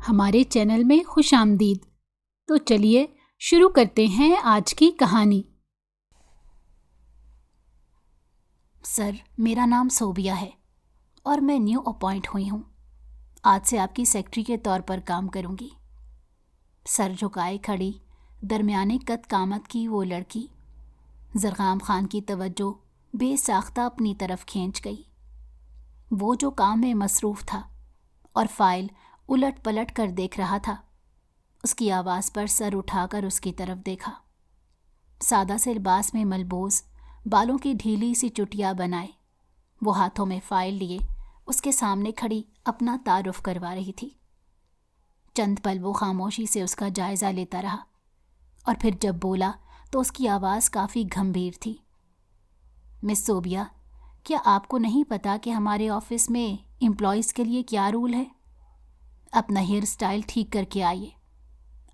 ہمارے چینل میں خوش آمدید۔ تو چلیے شروع کرتے ہیں آج کی کہانی۔ سر، میرا نام صوبیہ ہے اور میں نیو اپوائنٹ ہوئی ہوں۔ آج سے آپ کی سیکرٹری کے طور پر کام کروں گی۔ سر جھکائے کھڑی درمیانے قد قامت کی وہ لڑکی زرغام خان کی توجہ بے ساختہ اپنی طرف کھینچ گئی۔ وہ جو کام میں مصروف تھا اور فائل الٹ پلٹ کر دیکھ رہا تھا، اس کی آواز پر سر اٹھا کر اس کی طرف دیکھا۔ سادہ سے لباس میں ملبوس، بالوں کی ڈھیلی سی چٹیا بنائے، وہ ہاتھوں میں فائل لیے اس کے سامنے کھڑی اپنا تعارف کروا رہی تھی۔ چند پل وہ خاموشی سے اس کا جائزہ لیتا رہا اور پھر جب بولا تو اس کی آواز کافی گھمبیر تھی۔ مس صوبیہ، کیا آپ کو نہیں پتا کہ ہمارے آفس میں امپلائیز کے لیے کیا رول ہے؟ اپنا ہیئر سٹائل ٹھیک کر کے آئیے۔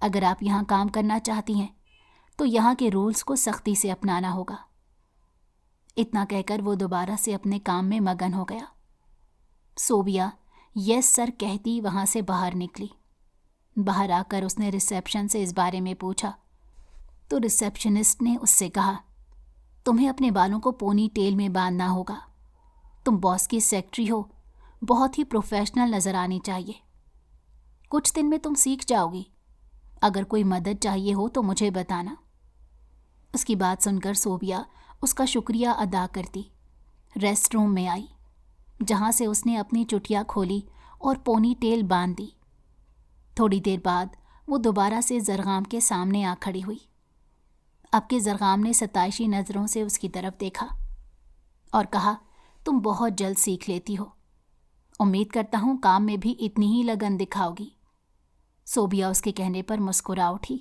اگر آپ یہاں کام کرنا چاہتی ہیں تو یہاں کے رولز کو سختی سے اپنانا ہوگا۔ اتنا کہہ کر وہ دوبارہ سے اپنے کام میں مگن ہو گیا۔ صوبیہ یس سر کہتی وہاں سے باہر نکلی۔ باہر آ کر اس نے ریسیپشن سے اس بارے میں پوچھا تو ریسیپشنسٹ نے اس سے کہا، تمہیں اپنے بالوں کو پونی ٹیل میں باندھنا ہوگا۔ تم باس کی سیکرٹری ہو، بہت ہی پروفیشنل نظر آنی چاہیے۔ کچھ دن میں تم سیکھ جاؤ گی۔ اگر کوئی مدد چاہیے ہو تو مجھے بتانا۔ اس کی بات سن کر صوبیہ اس کا شکریہ ادا کرتی ریسٹ روم میں آئی، جہاں سے اس نے اپنی چٹیا کھولی اور پونی ٹیل باندھ دی۔ تھوڑی دیر بعد وہ دوبارہ سے زرغام کے سامنے آ کھڑی ہوئی۔ اب کے زرغام نے ستائشی نظروں سے اس کی طرف دیکھا اور کہا، تم بہت جلد سیکھ لیتی ہو۔ امید کرتا ہوں کام میں بھی اتنی ہی لگن دکھاؤ گی۔ صوبیہ اس کے کہنے پر مسکرا اٹھی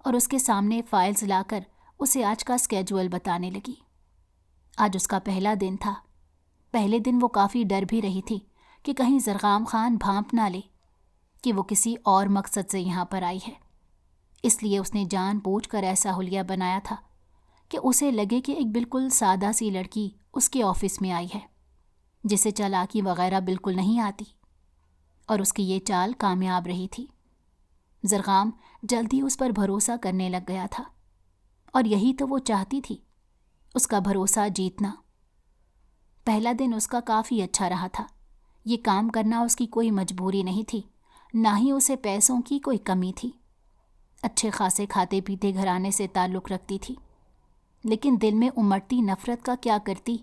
اور اس کے سامنے فائلز لا کر اسے آج کا اسکیجول بتانے لگی۔ آج اس کا پہلا دن تھا۔ پہلے دن وہ کافی ڈر بھی رہی تھی کہ کہیں زرغام خان بھانپ نہ لے کہ وہ کسی اور مقصد سے یہاں پر آئی ہے۔ اس لیے اس نے جان بوجھ کر ایسا حلیہ بنایا تھا کہ اسے لگے کہ ایک بالکل سادہ سی لڑکی اس کے آفس میں آئی ہے، جسے چالاکی وغیرہ بالکل نہیں آتی، اور اس کی یہ چال کامیاب رہی تھی۔ زرغام جلدی اس پر بھروسہ کرنے لگ گیا تھا، اور یہی تو وہ چاہتی تھی، اس کا بھروسہ جیتنا۔ پہلا دن اس کا کافی اچھا رہا تھا۔ یہ کام کرنا اس کی کوئی مجبوری نہیں تھی، نہ ہی اسے پیسوں کی کوئی کمی تھی۔ اچھے خاصے کھاتے پیتے گھرانے سے تعلق رکھتی تھی، لیکن دل میں امڑتی نفرت کا کیا کرتی؟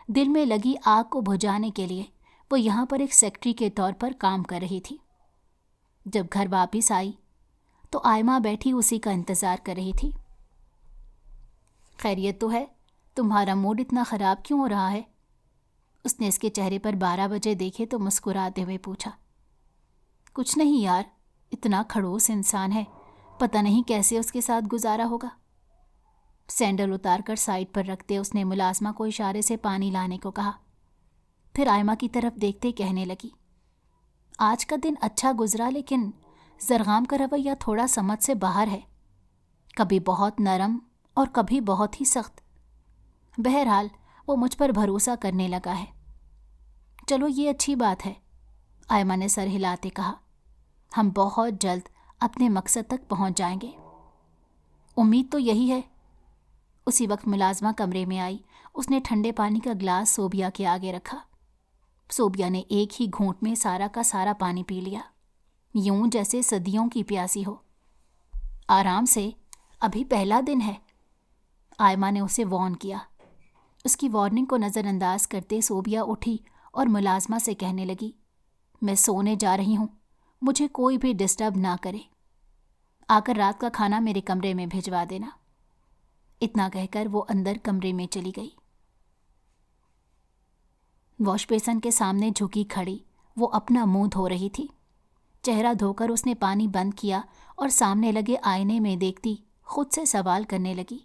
دل میں لگی آگ کو بجھانے کے لیے وہ یہاں پر ایک سیکرٹری کے طور پر کام کر رہی تھی۔ جب گھر واپس آئی تو آئمہ بیٹھی اسی کا انتظار کر رہی تھی۔ خیریت تو ہے؟ تمہارا موڈ اتنا خراب کیوں ہو رہا ہے؟ اس نے اس کے چہرے پر 12 بجے دیکھے تو مسکراتے ہوئے پوچھا۔ کچھ نہیں یار، اتنا کھڑوس انسان ہے، پتہ نہیں کیسے اس کے ساتھ گزارا ہوگا۔ سینڈل اتار کر سائڈ پر رکھتے اس نے ملازمہ کو اشارے سے پانی لانے کو کہا۔ پھر آئمہ کی طرف دیکھتے کہنے لگی، آج کا دن اچھا گزرا، لیکن زرغام کا رویہ تھوڑا سمجھ سے باہر ہے، کبھی بہت نرم اور کبھی بہت ہی سخت۔ بہرحال وہ مجھ پر بھروسہ کرنے لگا ہے۔ چلو یہ اچھی بات ہے، آئمہ نے سر ہلاتے کہا۔ ہم بہت جلد اپنے مقصد تک پہنچ جائیں گے۔ امید تو یہی ہے۔ اسی وقت ملازمہ کمرے میں آئی۔ اس نے ٹھنڈے پانی کا گلاس صوبیہ کے آگے رکھا۔ صوبیہ نے ایک ہی گھونٹ میں سارا کا سارا پانی پی لیا، یوں جیسے صدیوں کی پیاسی ہو۔ آرام سے، ابھی پہلا دن ہے، آئمہ نے اسے وارن کیا۔ اس کی وارننگ کو نظر انداز کرتے صوبیہ اٹھی اور ملازمہ سے کہنے لگی، میں سونے جا رہی ہوں، مجھے کوئی بھی ڈسٹرب نہ کرے۔ آ کر رات کا کھانا میرے کمرے میں بھجوا دینا۔ اتنا کہہ کر وہ اندر کمرے میں چلی گئی۔ واش بیسن کے سامنے جھکی کھڑی وہ اپنا منہ دھو رہی تھی۔ چہرہ دھو کر اس نے پانی بند کیا اور سامنے لگے آئینے میں دیکھتی خود سے سوال کرنے لگی،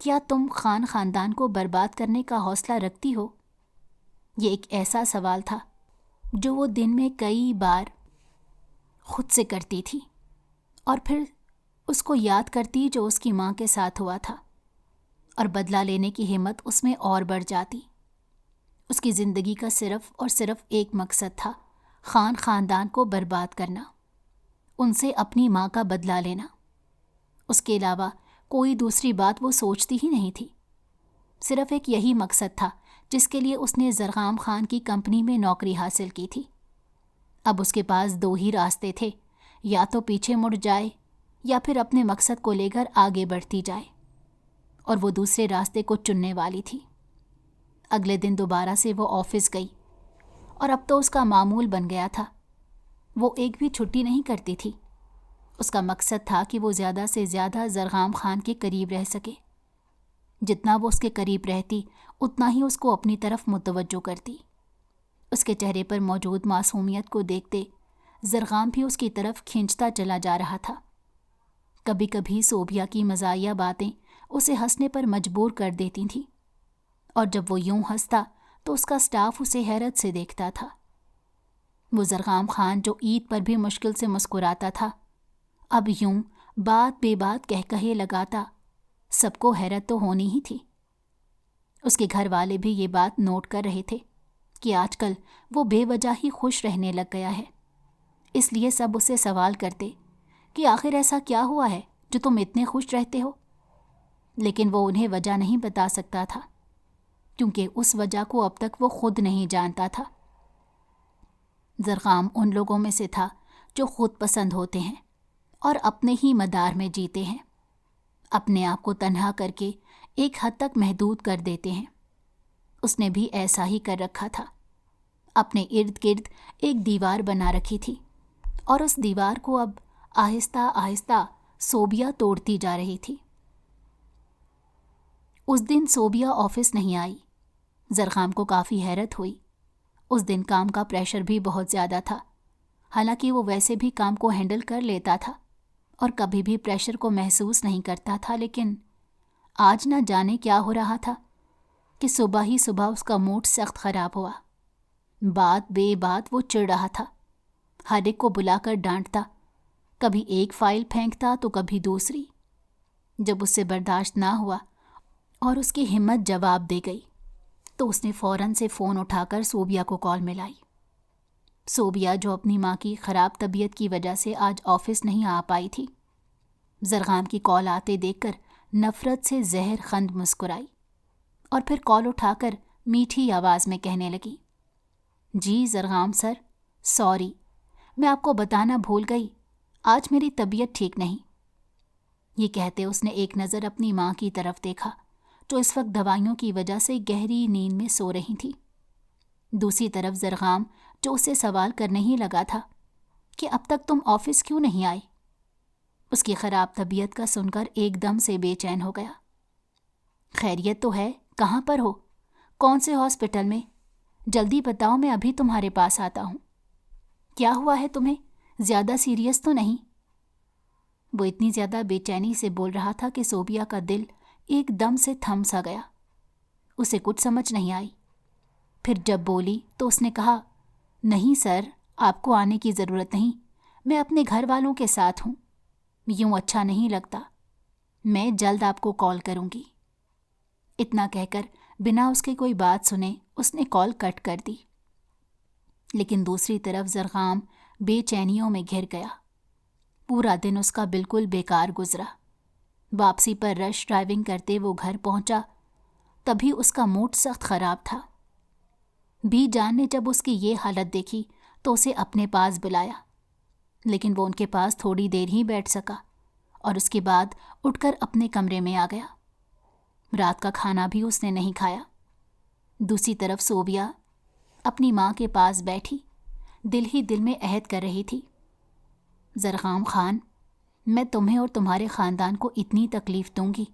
کیا تم خاندان کو برباد کرنے کا حوصلہ رکھتی ہو؟ یہ ایک ایسا سوال تھا جو وہ دن میں کئی بار خود سے کرتی تھی، اور پھر اس کو یاد کرتی جو اس کی ماں کے ساتھ ہوا تھا، اور بدلہ لینے کی ہمت اس میں اور بڑھ جاتی۔ اس کی زندگی کا صرف اور صرف ایک مقصد تھا، خان خاندان کو برباد کرنا، ان سے اپنی ماں کا بدلہ لینا۔ اس کے علاوہ کوئی دوسری بات وہ سوچتی ہی نہیں تھی۔ صرف ایک یہی مقصد تھا جس کے لیے اس نے زرغام خان کی کمپنی میں نوکری حاصل کی تھی۔ اب اس کے پاس 2 ہی راستے تھے، یا تو پیچھے مڑ جائے یا پھر اپنے مقصد کو لے کر آگے بڑھتی جائے، اور وہ دوسرے راستے کو چننے والی تھی۔ اگلے دن دوبارہ سے وہ آفس گئی، اور اب تو اس کا معمول بن گیا تھا۔ وہ ایک بھی چھٹی نہیں کرتی تھی۔ اس کا مقصد تھا کہ وہ زیادہ سے زیادہ زرغام خان کے قریب رہ سکے۔ جتنا وہ اس کے قریب رہتی اتنا ہی اس کو اپنی طرف متوجہ کرتی۔ اس کے چہرے پر موجود معصومیت کو دیکھتے زرغام بھی اس کی طرف کھینچتا چلا جا رہا تھا۔ کبھی کبھی صوبیہ کی مزاحیہ باتیں اسے ہنسنے پر مجبور کر دیتی تھیں، اور جب وہ یوں ہنستا تو اس کا اسٹاف اسے حیرت سے دیکھتا تھا۔ وہ زرغام خان جو عید پر بھی مشکل سے مسکراتا تھا، اب یوں بات بے بات کہے لگاتا، سب کو حیرت تو ہونی ہی تھی۔ اس کے گھر والے بھی یہ بات نوٹ کر رہے تھے کہ آج کل وہ بے وجہ ہی خوش رہنے لگ گیا ہے۔ اس لیے سب اسے سوال کرتے کہ آخر ایسا کیا ہوا ہے جو تم اتنے خوش رہتے ہو؟ لیکن وہ انہیں وجہ نہیں بتا سکتا تھا، کیونکہ اس وجہ کو اب تک وہ خود نہیں جانتا تھا۔ زرغام ان لوگوں میں سے تھا جو خود پسند ہوتے ہیں اور اپنے ہی مدار میں جیتے ہیں، اپنے آپ کو تنہا کر کے ایک حد تک محدود کر دیتے ہیں۔ اس نے بھی ایسا ہی کر رکھا تھا۔ اپنے ارد گرد ایک دیوار بنا رکھی تھی، اور اس دیوار کو اب آہستہ آہستہ صوبیہ توڑتی جا رہی تھی۔ اس دن صوبیہ آفس نہیں آئی۔ زرغام کو کافی حیرت ہوئی۔ اس دن کام کا پریشر بھی بہت زیادہ تھا، حالانکہ وہ ویسے بھی کام کو ہینڈل کر لیتا تھا اور کبھی بھی پریشر کو محسوس نہیں کرتا تھا، لیکن آج نہ جانے کیا ہو رہا تھا کہ صبح ہی صبح اس کا موڈ سخت خراب ہوا۔ بات بے بات وہ چڑ رہا تھا، ہر ایک کو بلا کر ڈانٹتا، کبھی ایک فائل پھینکتا تو کبھی دوسری۔ جب اس سے برداشت نہ ہوا اور اس کی ہمت جواب دے گئی تو اس نے فوراً سے فون اٹھا کر صوبیہ کو کال ملائی۔ صوبیہ جو اپنی ماں کی خراب طبیعت کی وجہ سے آج آفس نہیں آ پائی تھی، زرغام کی کال آتے دیکھ کر نفرت سے زہر خند مسکرائی، اور پھر کال اٹھا کر میٹھی آواز میں کہنے لگی، جی زرغام سر، سوری، میں آپ کو بتانا بھول گئی، آج میری طبیعت ٹھیک نہیں۔ یہ کہتے اس نے ایک نظر اپنی ماں کی طرف دیکھا جو اس وقت دوائیوں کی وجہ سے گہری نیند میں سو رہی تھی۔ دوسری طرف زرغام جو اسے سوال کرنے ہی لگا تھا کہ اب تک تم آفس کیوں نہیں آئی، اس کی خراب طبیعت کا سن کر ایک دم سے بے چین ہو گیا۔ خیریت تو ہے؟ کہاں پر ہو؟ کون سے ہاسپٹل میں؟ جلدی بتاؤ، میں ابھی تمہارے پاس آتا ہوں۔ کیا ہوا ہے تمہیں؟ زیادہ سیریس تو نہیں؟ وہ اتنی زیادہ بے چینی سے بول رہا تھا کہ صوبیہ کا دل ایک دم سے تھم سا گیا۔ اسے کچھ سمجھ نہیں آئی۔ پھر جب بولی تو اس نے کہا، نہیں سر، آپ کو آنے کی ضرورت نہیں، میں اپنے گھر والوں کے ساتھ ہوں، یوں اچھا نہیں لگتا، میں جلد آپ کو کال کروں گی۔ اتنا کہہ کر بنا اس کے کوئی بات سنے اس نے کال کٹ کر دی۔ لیکن دوسری طرف زرغام بے چینیوں میں گھر گیا۔ پورا دن اس کا بالکل بیکار گزرا۔ واپسی پر رش ڈرائیونگ کرتے وہ گھر پہنچا، تبھی اس کا موڈ سخت خراب تھا۔ بی جان نے جب اس کی یہ حالت دیکھی تو اسے اپنے پاس بلایا، لیکن وہ ان کے پاس تھوڑی دیر ہی بیٹھ سکا اور اس کے بعد اٹھ کر اپنے کمرے میں آ گیا۔ رات کا کھانا بھی اس نے نہیں کھایا۔ دوسری طرف صوبیہ اپنی ماں کے پاس بیٹھی دل ہی دل میں عہد کر رہی تھی، زرغام خان، میں تمہیں اور تمہارے خاندان کو اتنی تکلیف دوں گی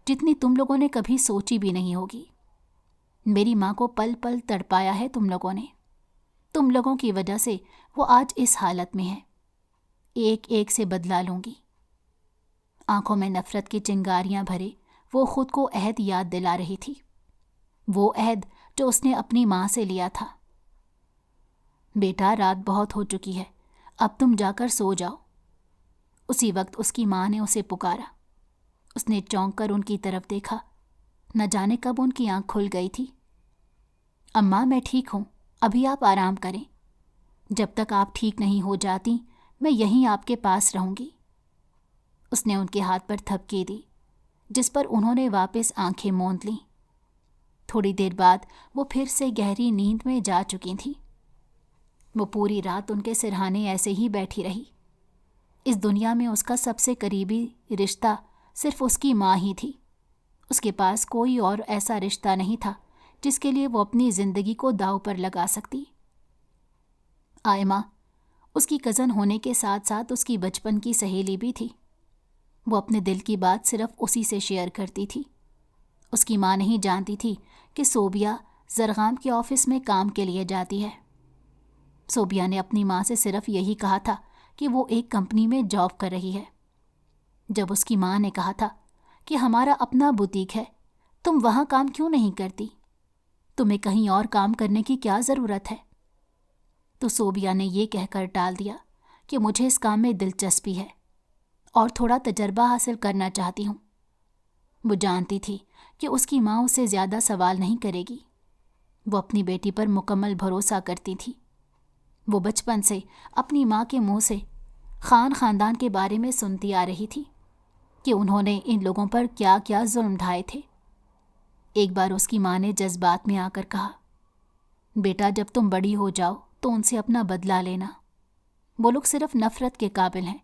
جتنی تم لوگوں نے کبھی سوچی بھی نہیں ہوگی۔ میری ماں کو پل پل تڑپایا ہے تم لوگوں نے، تم لوگوں کی وجہ سے وہ آج اس حالت میں ہے، ایک ایک سے بدلا لوں گی۔ آنکھوں میں نفرت کی چنگاریاں بھرے وہ خود کو عہد یاد دلا رہی تھی، وہ عہد جو اس نے اپنی ماں سے لیا تھا۔ بیٹا، رات بہت ہو چکی ہے، اب تم جا کر سو جاؤ۔ اسی وقت اس کی ماں نے اسے پکارا۔ اس نے چونک کر ان کی طرف دیکھا، نہ جانے کب ان کی آنکھ کھل گئی تھی۔ اماں، میں ٹھیک ہوں، ابھی آپ آرام کریں۔ جب تک آپ ٹھیک نہیں ہو جاتی میں یہیں آپ کے پاس رہوں گی۔ اس نے ان کے ہاتھ پر تھپکی دی، جس پر انہوں نے واپس آنکھیں موند لیں۔ تھوڑی دیر بعد وہ پھر سے گہری نیند میں جا چکی تھیں۔ وہ پوری رات ان کے سرہانے ایسے ہی بیٹھی رہی۔ اس دنیا میں اس کا سب سے قریبی رشتہ صرف اس کی ماں ہی تھی۔ اس کے پاس کوئی اور ایسا رشتہ نہیں تھا جس کے لیے وہ اپنی زندگی کو داؤ پر لگا سکتی۔ آئمہ اس کی کزن ہونے کے ساتھ ساتھ اس کی بچپن کی سہیلی بھی تھی۔ وہ اپنے دل کی بات صرف اسی سے شیئر کرتی تھی۔ اس کی ماں نہیں جانتی تھی کہ صوبیہ زرغام کے آفس میں کام کے لیے جاتی ہے۔ صوبیہ نے اپنی ماں سے صرف یہی کہا تھا کہ وہ ایک کمپنی میں جاب کر رہی ہے۔ جب اس کی ماں نے کہا تھا کہ ہمارا اپنا بوتیک ہے، تم وہاں کام کیوں نہیں کرتی؟ تمہیں کہیں اور کام کرنے کی کیا ضرورت ہے؟ تو صوبیہ نے یہ کہہ کر ٹال دیا کہ مجھے اس کام میں دلچسپی ہے اور تھوڑا تجربہ حاصل کرنا چاہتی ہوں۔ وہ جانتی تھی کہ اس کی ماں اسے زیادہ سوال نہیں کرے گی۔ وہ اپنی بیٹی پر مکمل بھروسہ کرتی تھی۔ وہ بچپن سے اپنی ماں کے منہ سے خاندان کے بارے میں سنتی آ رہی تھی کہ انہوں نے ان لوگوں پر کیا کیا ظلم ڈھائے تھے۔ ایک بار اس کی ماں نے جذبات میں آ کر کہا، بیٹا جب تم بڑی ہو جاؤ تو ان سے اپنا بدلہ لینا، وہ لوگ صرف نفرت کے قابل ہیں۔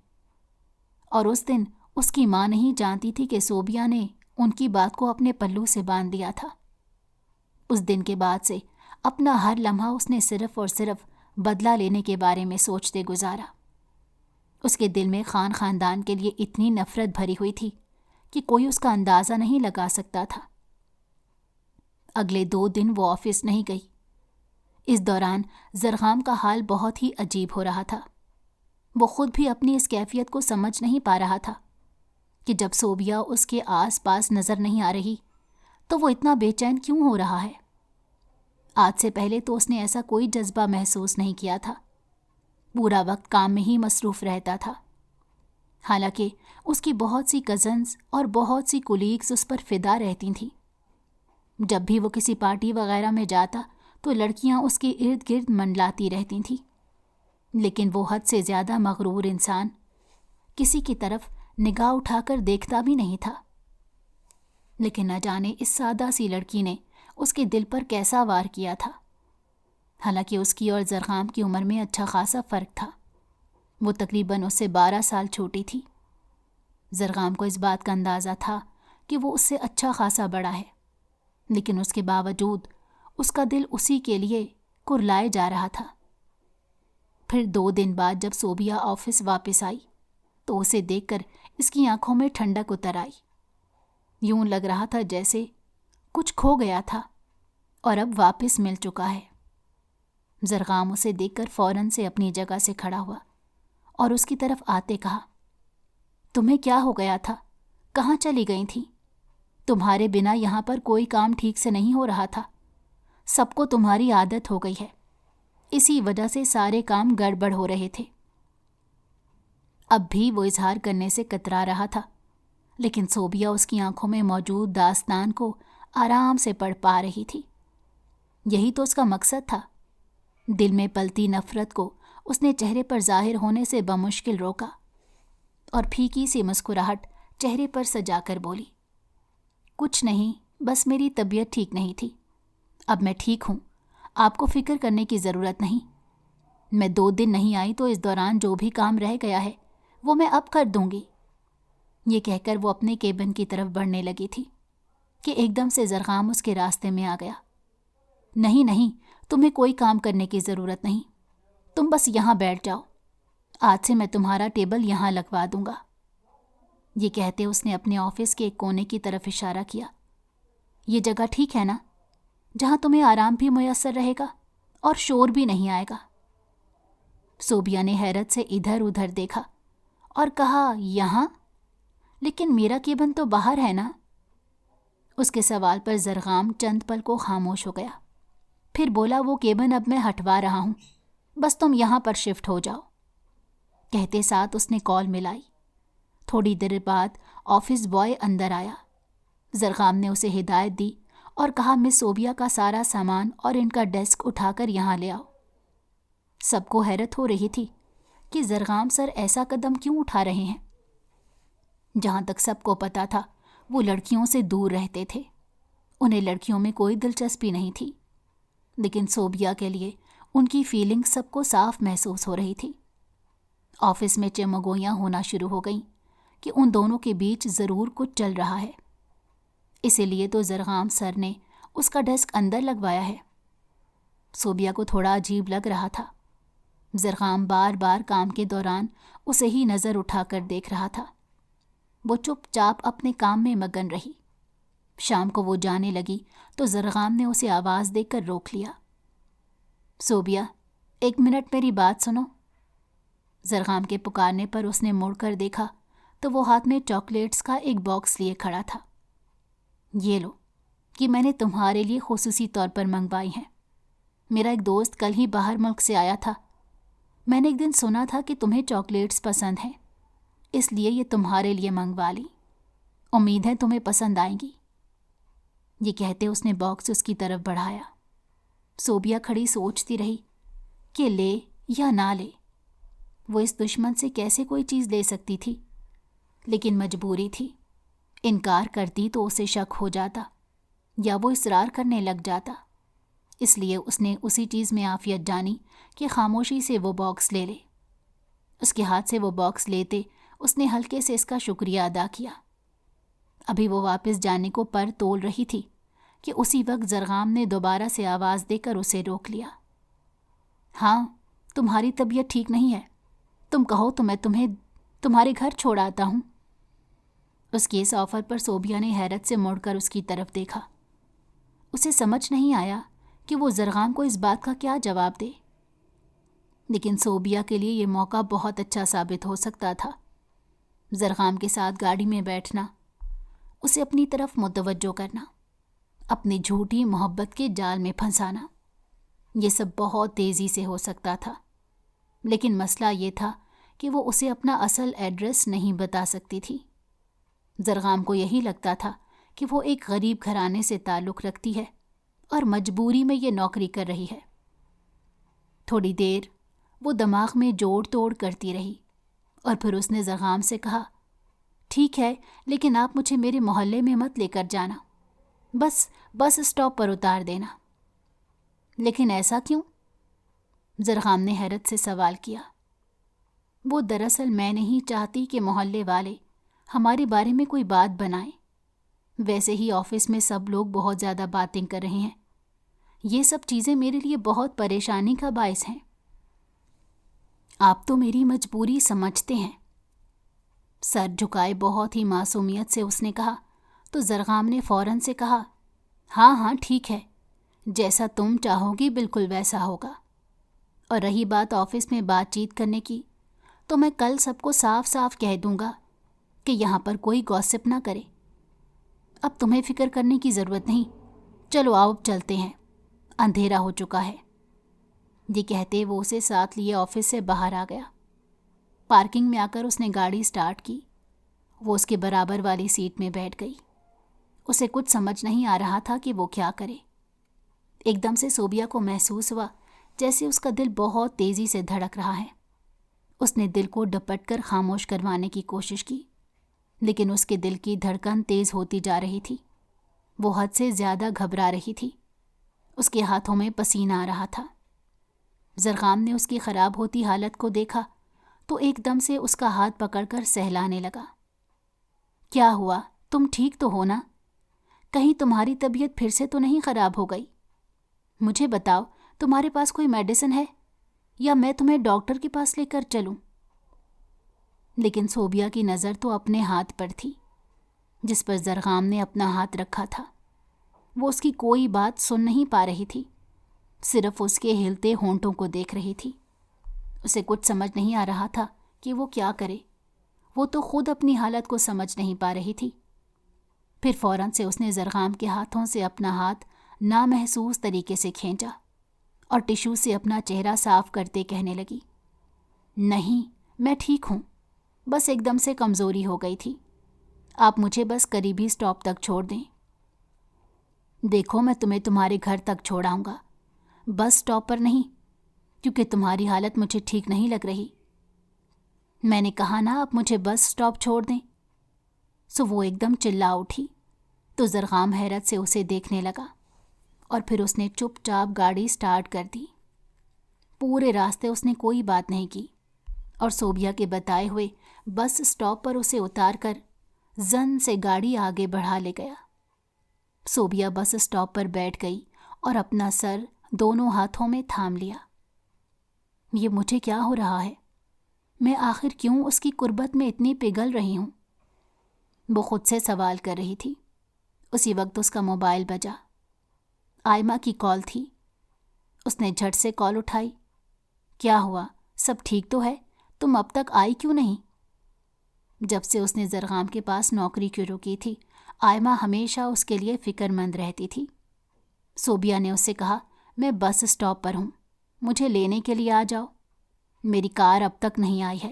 اور اس دن اس کی ماں نہیں جانتی تھی کہ صوبیہ نے ان کی بات کو اپنے پلو سے باندھ دیا تھا۔ اس دن کے بعد سے اپنا ہر لمحہ اس نے صرف اور صرف بدلہ لینے کے بارے میں سوچتے گزارا۔ اس کے دل میں خاندان کے لیے اتنی نفرت بھری ہوئی تھی کہ کوئی اس کا اندازہ نہیں لگا سکتا تھا۔ اگلے 2 دن وہ آفس نہیں گئی۔ اس دوران زرغام کا حال بہت ہی عجیب ہو رہا تھا۔ وہ خود بھی اپنی اس کیفیت کو سمجھ نہیں پا رہا تھا کہ جب صوبیہ اس کے آس پاس نظر نہیں آ رہی تو وہ اتنا بے چین کیوں ہو رہا ہے۔ آج سے پہلے تو اس نے ایسا کوئی جذبہ محسوس نہیں کیا تھا۔ پورا وقت کام میں ہی مصروف رہتا تھا۔ حالانکہ اس کی بہت سی کزنز اور بہت سی کولیگز اس پر فدا رہتی تھیں۔ جب بھی وہ کسی پارٹی وغیرہ میں جاتا تو لڑکیاں اس کے ارد گرد منڈلاتی رہتی تھیں، لیکن وہ حد سے زیادہ مغرور انسان کسی کی طرف نگاہ اٹھا کر دیکھتا بھی نہیں تھا۔ لیکن نہ جانے اس سادہ سی لڑکی نے اس کے دل پر کیسا وار کیا تھا۔ حالانکہ اس کی اور زرغام کی عمر میں اچھا خاصا فرق تھا۔ وہ تقریباً اس سے 12 سال چھوٹی تھی۔ زرغام کو اس بات کا اندازہ تھا کہ وہ اس سے اچھا خاصا بڑا ہے، لیکن اس کے باوجود اس کا دل اسی کے لیے کرلائے جا رہا تھا۔ پھر 2 دن بعد جب صوبیہ آفس واپس آئی تو اسے دیکھ کر اس کی آنکھوں میں ٹھنڈک اتر آئی۔ یوں لگ رہا تھا جیسے کچھ کھو گیا تھا اور اب واپس مل چکا ہے۔ زرغام اسے دیکھ کر فوراً سے اپنی جگہ سے کھڑا ہوا اور اس کی طرف آتے کہا، تمہیں کیا ہو گیا تھا؟ کہاں چلی گئی تھی؟ تمہارے بنا یہاں پر کوئی کام ٹھیک سے نہیں ہو رہا تھا۔ سب کو تمہاری عادت ہو گئی ہے، اسی وجہ سے سارے کام گڑبڑ ہو رہے تھے۔ اب بھی وہ اظہار کرنے سے کترا رہا تھا، لیکن صوبیہ اس کی آنکھوں میں موجود داستان کو آرام سے پڑھ پا رہی تھی۔ یہی تو اس کا مقصد تھا۔ دل میں پلتی نفرت کو اس نے چہرے پر ظاہر ہونے سے بمشکل روکا اور پھیکی سی مسکراہٹ چہرے پر سجا کر بولی، کچھ نہیں، بس میری طبیعت ٹھیک نہیں تھی۔ اب میں ٹھیک ہوں، آپ کو فکر کرنے کی ضرورت نہیں۔ میں 2 دن نہیں آئی تو اس دوران جو بھی کام رہ گیا ہے وہ میں اب کر دوں گی۔ یہ کہہ کر وہ اپنے کیبن کی طرف بڑھنے لگی تھی کہ ایک دم سے زرغام اس کے راستے میں آ گیا۔ نہیں، تمہیں کوئی کام کرنے کی ضرورت نہیں، تم بس یہاں بیٹھ جاؤ، آج سے میں تمہارا ٹیبل یہاں لگوا دوں گا۔ یہ کہتے اس نے اپنے آفس کے ایک کونے کی طرف اشارہ کیا۔ یہ جگہ ٹھیک ہے نا، جہاں تمہیں آرام بھی میسر رہے گا اور شور بھی نہیں آئے گا؟ صوبیہ نے حیرت سے ادھر ادھر دیکھا اور کہا، یہاں؟ لیکن میرا کیبن تو باہر ہے نا؟ اس کے سوال پر زرغام چند پل کو خاموش ہو گیا، پھر بولا، وہ کیبن اب میں ہٹوا رہا ہوں، بس تم یہاں پر شفٹ ہو جاؤ۔ کہتے ساتھ اس نے کال ملائی۔ تھوڑی دیر بعد آفس بوائے اندر آیا۔ زرغام نے اسے ہدایت دی اور کہا، مس صوبیہ کا سارا سامان اور ان کا ڈیسک اٹھا کر یہاں لے آؤ۔ سب کو حیرت ہو رہی تھی کہ زرغام سر ایسا قدم کیوں اٹھا رہے ہیں۔ جہاں تک سب کو پتا تھا وہ لڑکیوں سے دور رہتے تھے، انہیں لڑکیوں میں کوئی دلچسپی نہیں تھی، لیکن صوبیہ کے لیے ان کی فیلنگ سب کو صاف محسوس ہو رہی تھی۔ آفس میں چمگویاں ہونا شروع ہو گئیں کہ ان دونوں کے بیچ ضرور کچھ چل رہا ہے، اسی لیے تو زرغام سر نے اس کا ڈیسک اندر لگوایا ہے۔ صوبیہ کو تھوڑا عجیب لگ رہا تھا۔ زرغام بار بار کام کے دوران اسے ہی نظر اٹھا کر دیکھ رہا تھا۔ وہ چپ چاپ اپنے کام میں مگن رہی۔ شام کو وہ جانے لگی تو زرغام نے اسے آواز دے کر روک لیا۔ صوبیہ، 1 منٹ میری بات سنو۔ زرغام کے پکارنے پر اس نے مڑ کر دیکھا تو وہ ہاتھ میں چاکلیٹس کا ایک باکس لیے کھڑا تھا۔ یہ لو، کہ میں نے تمہارے لیے خصوصی طور پر منگوائی ہیں۔ میرا ایک دوست کل ہی باہر ملک سے آیا تھا۔ میں نے ایک دن سنا تھا کہ تمہیں چاکلیٹس پسند ہیں، اس لیے یہ تمہارے لیے منگوا لی۔ امید ہے تمہیں پسند آئیں گی۔ یہ کہتے اس نے باکس اس کی طرف بڑھایا۔ صوبیہ کھڑی سوچتی رہی کہ لے یا نہ لے۔ وہ اس دشمن سے کیسے کوئی چیز لے سکتی تھی، لیکن مجبوری تھی۔ انکار کرتی تو اسے شک ہو جاتا یا وہ اصرار کرنے لگ جاتا، اس لیے اس نے اسی چیز میں عافیت جانی کہ خاموشی سے وہ باکس لے لے۔ اس کے ہاتھ سے وہ باکس لیتے اس نے ہلکے سے اس کا شکریہ ادا کیا۔ ابھی وہ واپس جانے کو پر تول رہی تھی کہ اسی وقت زرغام نے دوبارہ سے آواز دے کر اسے روک لیا۔ ہاں، تمہاری طبیعت ٹھیک نہیں ہے، تم کہو تو میں تمہیں تمہارے گھر چھوڑ آتا ہوں۔ اس کے اس آفر پر صوبیہ نے حیرت سے مڑ کر اس کی طرف دیکھا۔ اسے سمجھ نہیں آیا کہ وہ زرغام کو اس بات کا کیا جواب دے، لیکن صوبیہ کے لیے یہ موقع بہت اچھا ثابت ہو سکتا تھا۔ زرغام کے ساتھ گاڑی میں بیٹھنا، اسے اپنی طرف متوجہ کرنا، اپنی جھوٹی محبت کے جال میں پھنسانا، یہ سب بہت تیزی سے ہو سکتا تھا، لیکن مسئلہ یہ تھا کہ وہ اسے اپنا اصل ایڈریس نہیں بتا سکتی تھی۔ زرغام کو یہی لگتا تھا کہ وہ ایک غریب گھرانے سے تعلق رکھتی ہے اور مجبوری میں یہ نوکری کر رہی ہے۔ تھوڑی دیر وہ دماغ میں جوڑ توڑ کرتی رہی اور پھر اس نے زرغام سے کہا، ٹھیک ہے، لیکن آپ مجھے میرے محلے میں مت لے کر جانا، بس اسٹاپ پر اتار دینا۔ لیکن ایسا کیوں؟ زرغام نے حیرت سے سوال کیا۔ وہ دراصل میں نہیں چاہتی کہ محلے والے ہمارے بارے میں کوئی بات بنائیں۔ ویسے ہی آفس میں سب لوگ بہت زیادہ باتیں کر رہے ہیں، یہ سب چیزیں میرے لیے بہت پریشانی کا باعث ہیں۔ آپ تو میری مجبوری سمجھتے ہیں۔ سر جھکائے بہت ہی معصومیت سے اس نے کہا تو زرغام نے فوراً سے کہا، ہاں ٹھیک ہے، جیسا تم چاہو گی بالکل ویسا ہوگا۔ اور رہی بات آفس میں بات چیت کرنے کی، تو میں کل سب کو صاف صاف کہہ دوں گا کہ یہاں پر کوئی گوسپ نہ کرے۔ اب تمہیں فکر کرنے کی ضرورت نہیں، چلو آؤ اب چلتے ہیں، اندھیرا ہو چکا ہے۔ یہ کہتے وہ اسے ساتھ لیے آفس سے باہر آ گیا۔ پارکنگ میں آ کر اس نے گاڑی سٹارٹ کی۔ وہ اس کے برابر والی سیٹ میں بیٹھ گئی۔ اسے کچھ سمجھ نہیں آ رہا تھا کہ وہ کیا کرے۔ ایک دم سے صوبیہ کو محسوس ہوا جیسے اس کا دل بہت تیزی سے دھڑک رہا ہے۔ اس نے دل کو ڈپٹ کر خاموش کروانے کی کوشش کی، لیکن اس کے دل کی دھڑکن تیز ہوتی جا رہی تھی۔ وہ حد سے زیادہ گھبرا رہی تھی۔ اس کے ہاتھوں میں پسینہ آ رہا تھا۔ زرغام نے اس کی خراب ہوتی حالت کو دیکھا تو ایک دم سے اس کا ہاتھ پکڑ کر سہلانے لگا۔ کیا ہوا؟ تم ٹھیک تو ہو نا؟ کہیں تمہاری طبیعت پھر سے تو نہیں خراب ہو گئی؟ مجھے بتاؤ، تمہارے پاس کوئی میڈیسن ہے یا میں تمہیں ڈاکٹر کے پاس لے کر چلوں؟ لیکن صوبیہ کی نظر تو اپنے ہاتھ پر تھی جس پر زرغام نے اپنا ہاتھ رکھا تھا۔ وہ اس کی کوئی بات سن نہیں پا رہی تھی، صرف اس کے ہلتے ہونٹوں کو دیکھ رہی تھی۔ اسے کچھ سمجھ نہیں آ رہا تھا کہ وہ کیا کرے۔ وہ تو خود اپنی حالت کو سمجھ نہیں پا رہی تھی۔ پھر فوراً سے اس نے زرغام کے ہاتھوں سے اپنا ہاتھ نامحسوس طریقے سے کھینچا اور ٹشو سے اپنا چہرہ صاف کرتے کہنے لگی، نہیں، میں ٹھیک ہوں، بس ایک دم سے کمزوری ہو گئی تھی۔ آپ مجھے بس قریبی اسٹاپ تک چھوڑ دیں۔ دیکھو، میں تمہیں تمہارے گھر تک چھوڑ آؤں گا، بس اسٹاپ پر نہیں۔ کیونکہ تمہاری حالت مجھے ٹھیک نہیں لگ رہی۔ میں نے کہا نا اب مجھے بس اسٹاپ چھوڑ دیں۔ سو وہ ایک دم چلا اٹھی تو زرغام حیرت سے اسے دیکھنے لگا اور پھر اس نے چپ چاپ گاڑی سٹارٹ کر دی۔ پورے راستے اس نے کوئی بات نہیں کی اور صوبیہ کے بتائے ہوئے بس اسٹاپ پر اسے اتار کر زن سے گاڑی آگے بڑھا لے گیا۔ صوبیہ بس اسٹاپ پر بیٹھ گئی اور اپنا سر دونوں ہاتھوں میں تھام لیا۔ یہ مجھے کیا ہو رہا ہے؟ میں آخر کیوں اس کی قربت میں اتنی پگھل رہی ہوں؟ وہ خود سے سوال کر رہی تھی۔ اسی وقت اس کا موبائل بجا۔ آئمہ کی کال تھی۔ اس نے جھٹ سے کال اٹھائی۔ کیا ہوا؟ سب ٹھیک تو ہے؟ تم اب تک آئی کیوں نہیں؟ جب سے اس نے زرغام کے پاس نوکری شروع کی تھی، آئمہ ہمیشہ اس کے لیے فکر مند رہتی تھی۔ صوبیہ نے اس سے کہا، میں بس اسٹاپ پر ہوں، مجھے لینے کے لیے آ جاؤ۔ میری کار اب تک نہیں آئی ہے،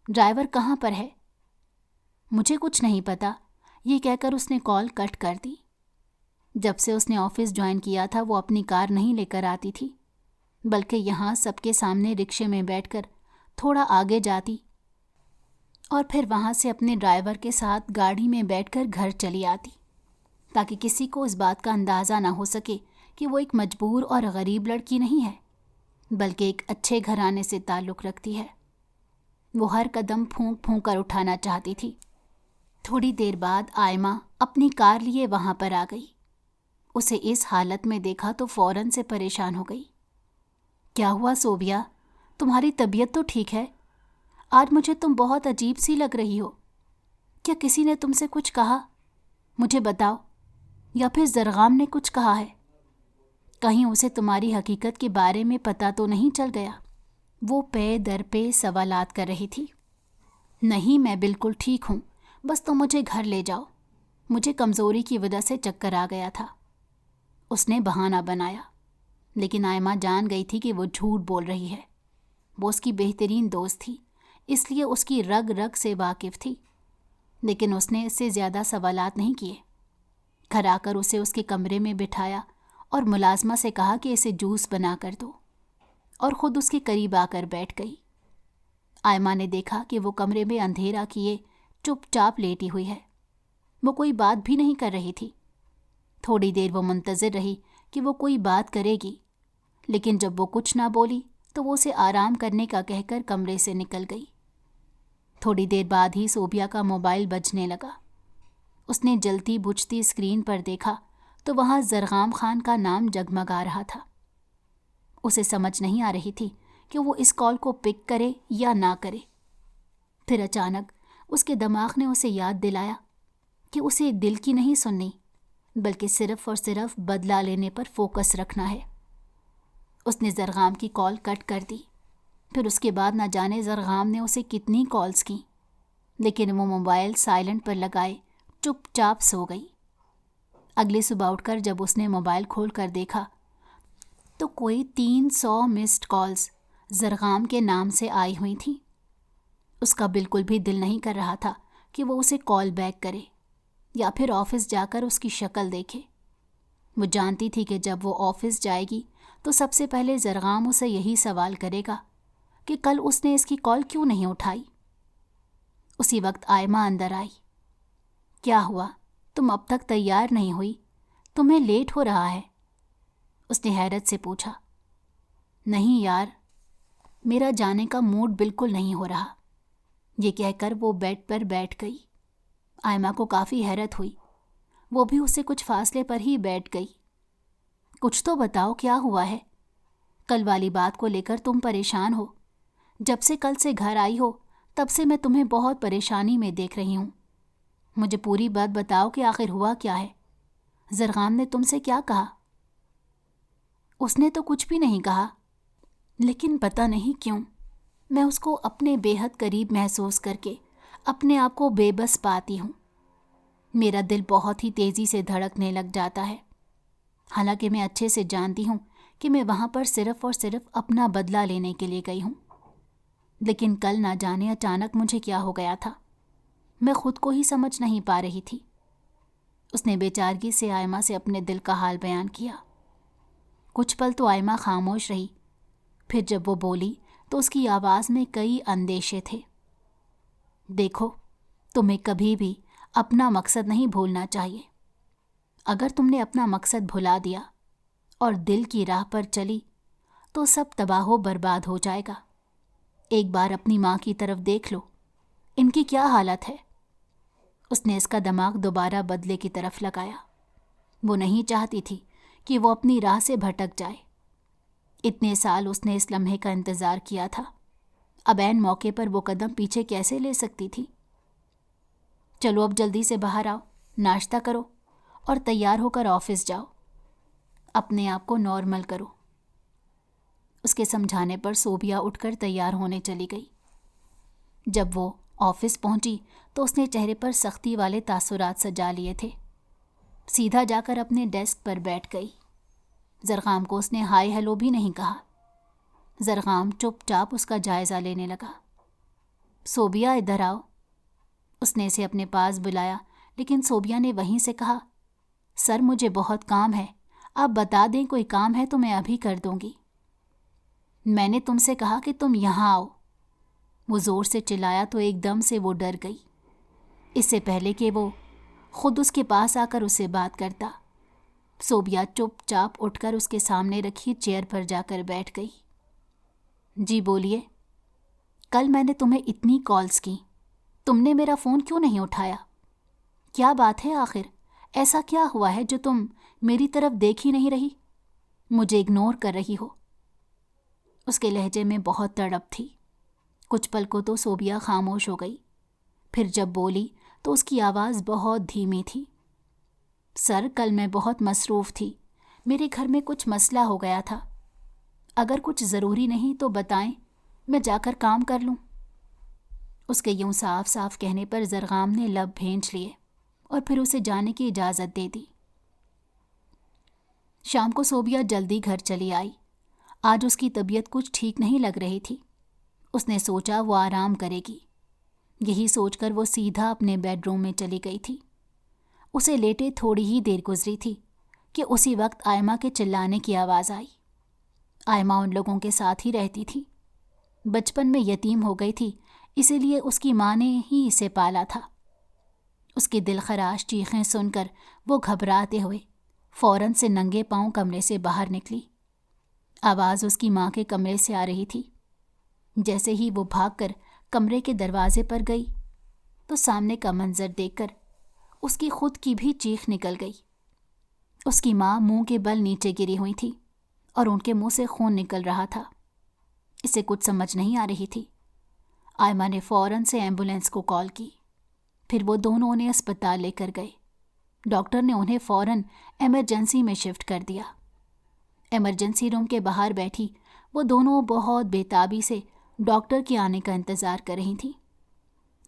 ڈرائیور کہاں پر ہے؟ مجھے کچھ نہیں پتا، یہ کہہ کر اس نے کال کٹ کر دی۔ جب سے اس نے آفس جوائن کیا تھا وہ اپنی کار نہیں لے کر آتی تھی، بلکہ یہاں سب کے سامنے رکشے میں بیٹھ کر تھوڑا آگے جاتی اور پھر وہاں سے اپنے ڈرائیور کے ساتھ گاڑی میں بیٹھ کر گھر چلی آتی، تاکہ کسی کو اس بات کا اندازہ نہ ہو سکے کہ وہ ایک مجبور اور غریب لڑکی نہیں ہے، بلکہ ایک اچھے گھرانے سے تعلق رکھتی ہے۔ وہ ہر قدم پھونک پھونک کر اٹھانا چاہتی تھی۔ تھوڑی دیر بعد آئمہ اپنی کار لیے وہاں پر آ گئی۔ اسے اس حالت میں دیکھا تو فوراً سے پریشان ہو گئی۔ کیا ہوا صوبیہ؟ تمہاری طبیعت تو ٹھیک ہے؟ آج مجھے تم بہت عجیب سی لگ رہی ہو۔ کیا کسی نے تم سے کچھ کہا؟ مجھے بتاؤ، یا پھر زرغام نے کچھ کہا ہے؟ کہیں اسے تمہاری حقیقت کے بارے میں پتہ تو نہیں چل گیا؟ وہ پے در پے سوالات کر رہی تھی۔ نہیں، میں بالکل ٹھیک ہوں، بس تم مجھے گھر لے جاؤ، مجھے کمزوری کی وجہ سے چکر آ گیا تھا۔ اس نے بہانہ بنایا، لیکن آئمہ جان گئی تھی کہ وہ جھوٹ بول رہی ہے۔ وہ اس کی بہترین دوست تھی، اس لیے اس کی رگ رگ سے واقف تھی، لیکن اس نے اس سے زیادہ سوالات نہیں کیے۔ گھر آ کر اسے اس کے کمرے میں بٹھایا اور ملازمہ سے کہا کہ اسے جوس بنا کر دو، اور خود اس کے قریب آ کر بیٹھ گئی۔ آئمہ نے دیکھا کہ وہ کمرے میں اندھیرا کیے چپ چاپ لیٹی ہوئی ہے۔ وہ کوئی بات بھی نہیں کر رہی تھی۔ تھوڑی دیر وہ منتظر رہی کہ وہ کوئی بات کرے گی، لیکن جب وہ کچھ نہ بولی تو وہ اسے آرام کرنے کا کہہ کر کمرے سے نکل گئی۔ تھوڑی دیر بعد ہی صوبیہ کا موبائل بجنے لگا۔ اس نے جلتی بجھتی اسکرین پر دیکھا تو وہاں زرغام خان کا نام جگمگا رہا تھا۔ اسے سمجھ نہیں آ رہی تھی کہ وہ اس کال کو پک کرے یا نہ کرے۔ پھر اچانک اس کے دماغ نے اسے یاد دلایا کہ اسے دل کی نہیں سننی، بلکہ صرف اور صرف بدلہ لینے پر فوکس رکھنا ہے۔ اس نے زرغام کی کال کٹ کر دی۔ پھر اس کے بعد نہ جانے زرغام نے اسے کتنی کالز کی، لیکن وہ موبائل سائلنٹ پر لگائے چپ چاپ سو گئی۔ اگلی صبح اٹھ کر جب اس نے موبائل کھول کر دیکھا تو کوئی 300 مسڈ کالز زرغام کے نام سے آئی ہوئی تھیں۔ اس کا بالکل بھی دل نہیں کر رہا تھا کہ وہ اسے کال بیک کرے یا پھر آفس جا کر اس کی شکل دیکھے۔ وہ جانتی تھی کہ جب وہ آفس جائے گی تو سب سے پہلے زرغام اسے یہی سوال کرے گا کہ کل اس نے اس کی کال کیوں نہیں اٹھائی۔ اسی وقت آئمہ اندر آئی۔ کیا ہوا؟ تم اب تک تیار نہیں ہوئی؟ تمہیں لیٹ ہو رہا ہے؟ اس نے حیرت سے پوچھا۔ نہیں یار، میرا جانے کا موڈ بالکل نہیں ہو رہا، یہ کہہ کر وہ بیڈ پر بیٹھ گئی۔ آئمہ کو کافی حیرت ہوئی۔ وہ بھی اس سے کچھ فاصلے پر ہی بیٹھ گئی۔ کچھ تو بتاؤ، کیا ہوا ہے؟ کل والی بات کو لے کر تم پریشان ہو۔ جب سے کل سے گھر آئی ہو تب سے میں تمہیں بہت پریشانی میں دیکھ رہی ہوں۔ مجھے پوری بات بتاؤ کہ آخر ہوا کیا ہے؟ زرغام نے تم سے کیا کہا؟ اس نے تو کچھ بھی نہیں کہا، لیکن پتہ نہیں کیوں میں اس کو اپنے بے حد قریب محسوس کر کے اپنے آپ کو بے بس پاتی ہوں۔ میرا دل بہت ہی تیزی سے دھڑکنے لگ جاتا ہے، حالانکہ میں اچھے سے جانتی ہوں کہ میں وہاں پر صرف اور صرف اپنا بدلہ لینے کے لیے گئی ہوں۔ لیکن کل نہ جانے اچانک مجھے کیا ہو گیا تھا، میں خود کو ہی سمجھ نہیں پا رہی تھی۔ اس نے بے چارگی سے آئمہ سے اپنے دل کا حال بیان کیا۔ کچھ پل تو آئمہ خاموش رہی، پھر جب وہ بولی تو اس کی آواز میں کئی اندیشے تھے۔ دیکھو، تمہیں کبھی بھی اپنا مقصد نہیں بھولنا چاہیے۔ اگر تم نے اپنا مقصد بھلا دیا اور دل کی راہ پر چلی تو سب تباہ و برباد ہو جائے گا۔ ایک بار اپنی ماں کی طرف دیکھ لو، ان کی کیا حالت ہے۔ اس نے اس کا دماغ دوبارہ بدلے کی طرف لگایا۔ وہ نہیں چاہتی تھی کہ وہ اپنی راہ سے بھٹک جائے۔ اتنے سال اس نے اس لمحے کا انتظار کیا تھا، اب عین موقع پر وہ قدم پیچھے کیسے لے سکتی تھی؟ چلو اب جلدی سے باہر آؤ، ناشتہ کرو اور تیار ہو کر آفس جاؤ، اپنے آپ کو نارمل کرو۔ اس کے سمجھانے پر صوبیہ اٹھ کر تیار ہونے چلی گئی۔ جب وہ آفس پہنچی تو اس نے چہرے پر سختی والے تاثرات سجا لیے تھے۔ سیدھا جا کر اپنے ڈیسک پر بیٹھ گئی۔ زرغام کو اس نے ہائی ہیلو بھی نہیں کہا۔ زرغام چپ چاپ اس کا جائزہ لینے لگا۔ صوبیہ ادھر آؤ۔ اس نے اسے اپنے پاس بلایا، لیکن صوبیہ نے وہیں سے کہا، سر مجھے بہت کام ہے، آپ بتا دیں کوئی کام ہے تو میں ابھی کر دوں گی۔ میں نے تم سے کہا کہ تم یہاں آؤ۔ وہ زور سے چلایا تو ایک دم سے وہ ڈر گئی۔ اس سے پہلے کہ وہ خود اس کے پاس آ کر اسے بات کرتا، صوبیہ چپ چاپ اٹھ کر اس کے سامنے رکھی چیئر پر جا کر بیٹھ گئی۔ جی بولیے۔ کل میں نے تمہیں اتنی کالز کی، تم نے میرا فون کیوں نہیں اٹھایا؟ کیا بات ہے آخر؟ ایسا کیا ہوا ہے جو تم میری طرف دیکھ ہی نہیں رہی؟ مجھے اگنور کر رہی ہو؟ اس کے لہجے میں بہت تڑپ تھی۔ کچھ پل کو تو صوبیہ خاموش ہو گئی، پھر جب بولی تو اس کی آواز بہت دھیمی تھی۔ سر کل میں بہت مصروف تھی، میرے گھر میں کچھ مسئلہ ہو گیا تھا۔ اگر کچھ ضروری نہیں تو بتائیں، میں جا کر کام کر لوں۔ اس کے یوں صاف صاف کہنے پر زرغام نے لب بھینچ لیے اور پھر اسے جانے کی اجازت دے دی۔ شام کو صوبیہ جلدی گھر چلی آئی۔ آج اس کی طبیعت کچھ ٹھیک نہیں لگ رہی تھی۔ اس نے سوچا وہ آرام کرے گی۔ یہی سوچ کر وہ سیدھا اپنے بیڈ روم میں چلی گئی تھی۔ اسے لیٹے تھوڑی ہی دیر گزری تھی کہ اسی وقت آئمہ کے چلانے کی آواز آئی۔ آئمہ ان لوگوں کے ساتھ ہی رہتی تھی۔ بچپن میں یتیم ہو گئی تھی، اسی لیے اس کی ماں نے ہی اسے پالا تھا۔ اس کی دل خراش چیخیں سن کر وہ گھبراتے ہوئے فوراً سے ننگے پاؤں کمرے سے باہر نکلی۔ آواز اس کی ماں کے کمرے سے آ رہی تھی۔ جیسے ہی وہ بھاگ کر کمرے کے دروازے پر گئی تو سامنے کا منظر دیکھ کر اس کی خود کی بھی چیخ نکل گئی۔ اس کی ماں منہ کے بل نیچے گری ہوئی تھی اور ان کے منہ سے خون نکل رہا تھا۔ اسے کچھ سمجھ نہیں آ رہی تھی۔ آئمہ نے فوراً سے ایمبولینس کو کال کی، پھر وہ دونوں انہیں اسپتال لے کر گئے۔ ڈاکٹر نے انہیں فوراً ایمرجنسی میں شفٹ کر دیا۔ ایمرجنسی روم کے باہر بیٹھی وہ دونوں بہت بے تابی سے ڈاکٹر کے آنے کا انتظار کر رہی تھیں۔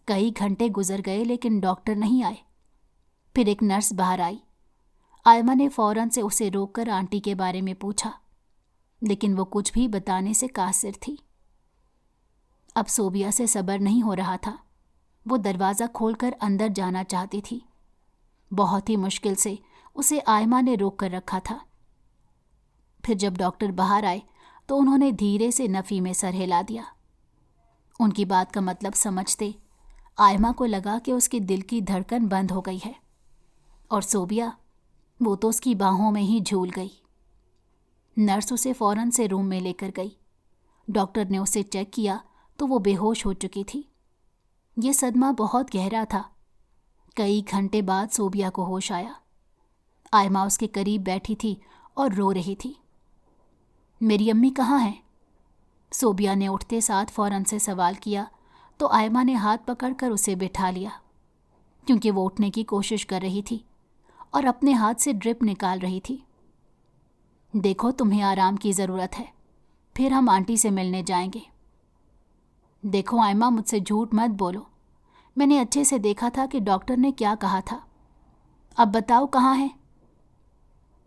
کئی گھنٹے گزر گئے لیکن ڈاکٹر نہیں آئے۔ پھر ایک نرس باہر آئی۔ آئمہ نے فوراً سے اسے روک کر آنٹی کے بارے میں پوچھا، لیکن وہ کچھ بھی بتانے سے قاصر تھی۔ اب صوبیہ سے صبر نہیں ہو رہا تھا۔ وہ دروازہ کھول کر اندر جانا چاہتی تھی۔ بہت ہی مشکل سے اسے آئمہ نے روک کر رکھا تھا۔ پھر جب ڈاکٹر باہر آئے تو انہوں نے دھیرے سے نفی میں سر ہلا دیا۔ ان کی بات کا مطلب سمجھتے آئمہ کو لگا کہ اس کے دل کی دھڑکن بند ہو گئی ہے، اور صوبیہ وہ تو اس کی باہوں میں ہی جھول گئی۔ نرس اسے فوراً سے روم میں لے کر گئی۔ ڈاکٹر نے اسے چیک کیا تو وہ بے ہوش ہو چکی تھی۔ یہ صدمہ بہت گہرا تھا۔ کئی گھنٹے بعد صوبیہ کو ہوش آیا۔ آئمہ اس کے قریب بیٹھی تھی اور رو رہی تھی۔ میری امی کہاں ہیں؟ صوبیہ نے اٹھتے ساتھ فوراً سے سوال کیا تو آئمہ نے ہاتھ پکڑ کر اسے بٹھا لیا، کیونکہ وہ اٹھنے کی کوشش کر رہی تھی اور اپنے ہاتھ سے ڈرپ نکال رہی تھی۔ دیکھو تمہیں آرام کی ضرورت ہے، پھر ہم آنٹی سے ملنے جائیں گے۔ دیکھو آئمہ مجھ سے جھوٹ مت بولو، میں نے اچھے سے دیکھا تھا کہ ڈاکٹر نے کیا کہا تھا۔ اب بتاؤ کہاں ہے؟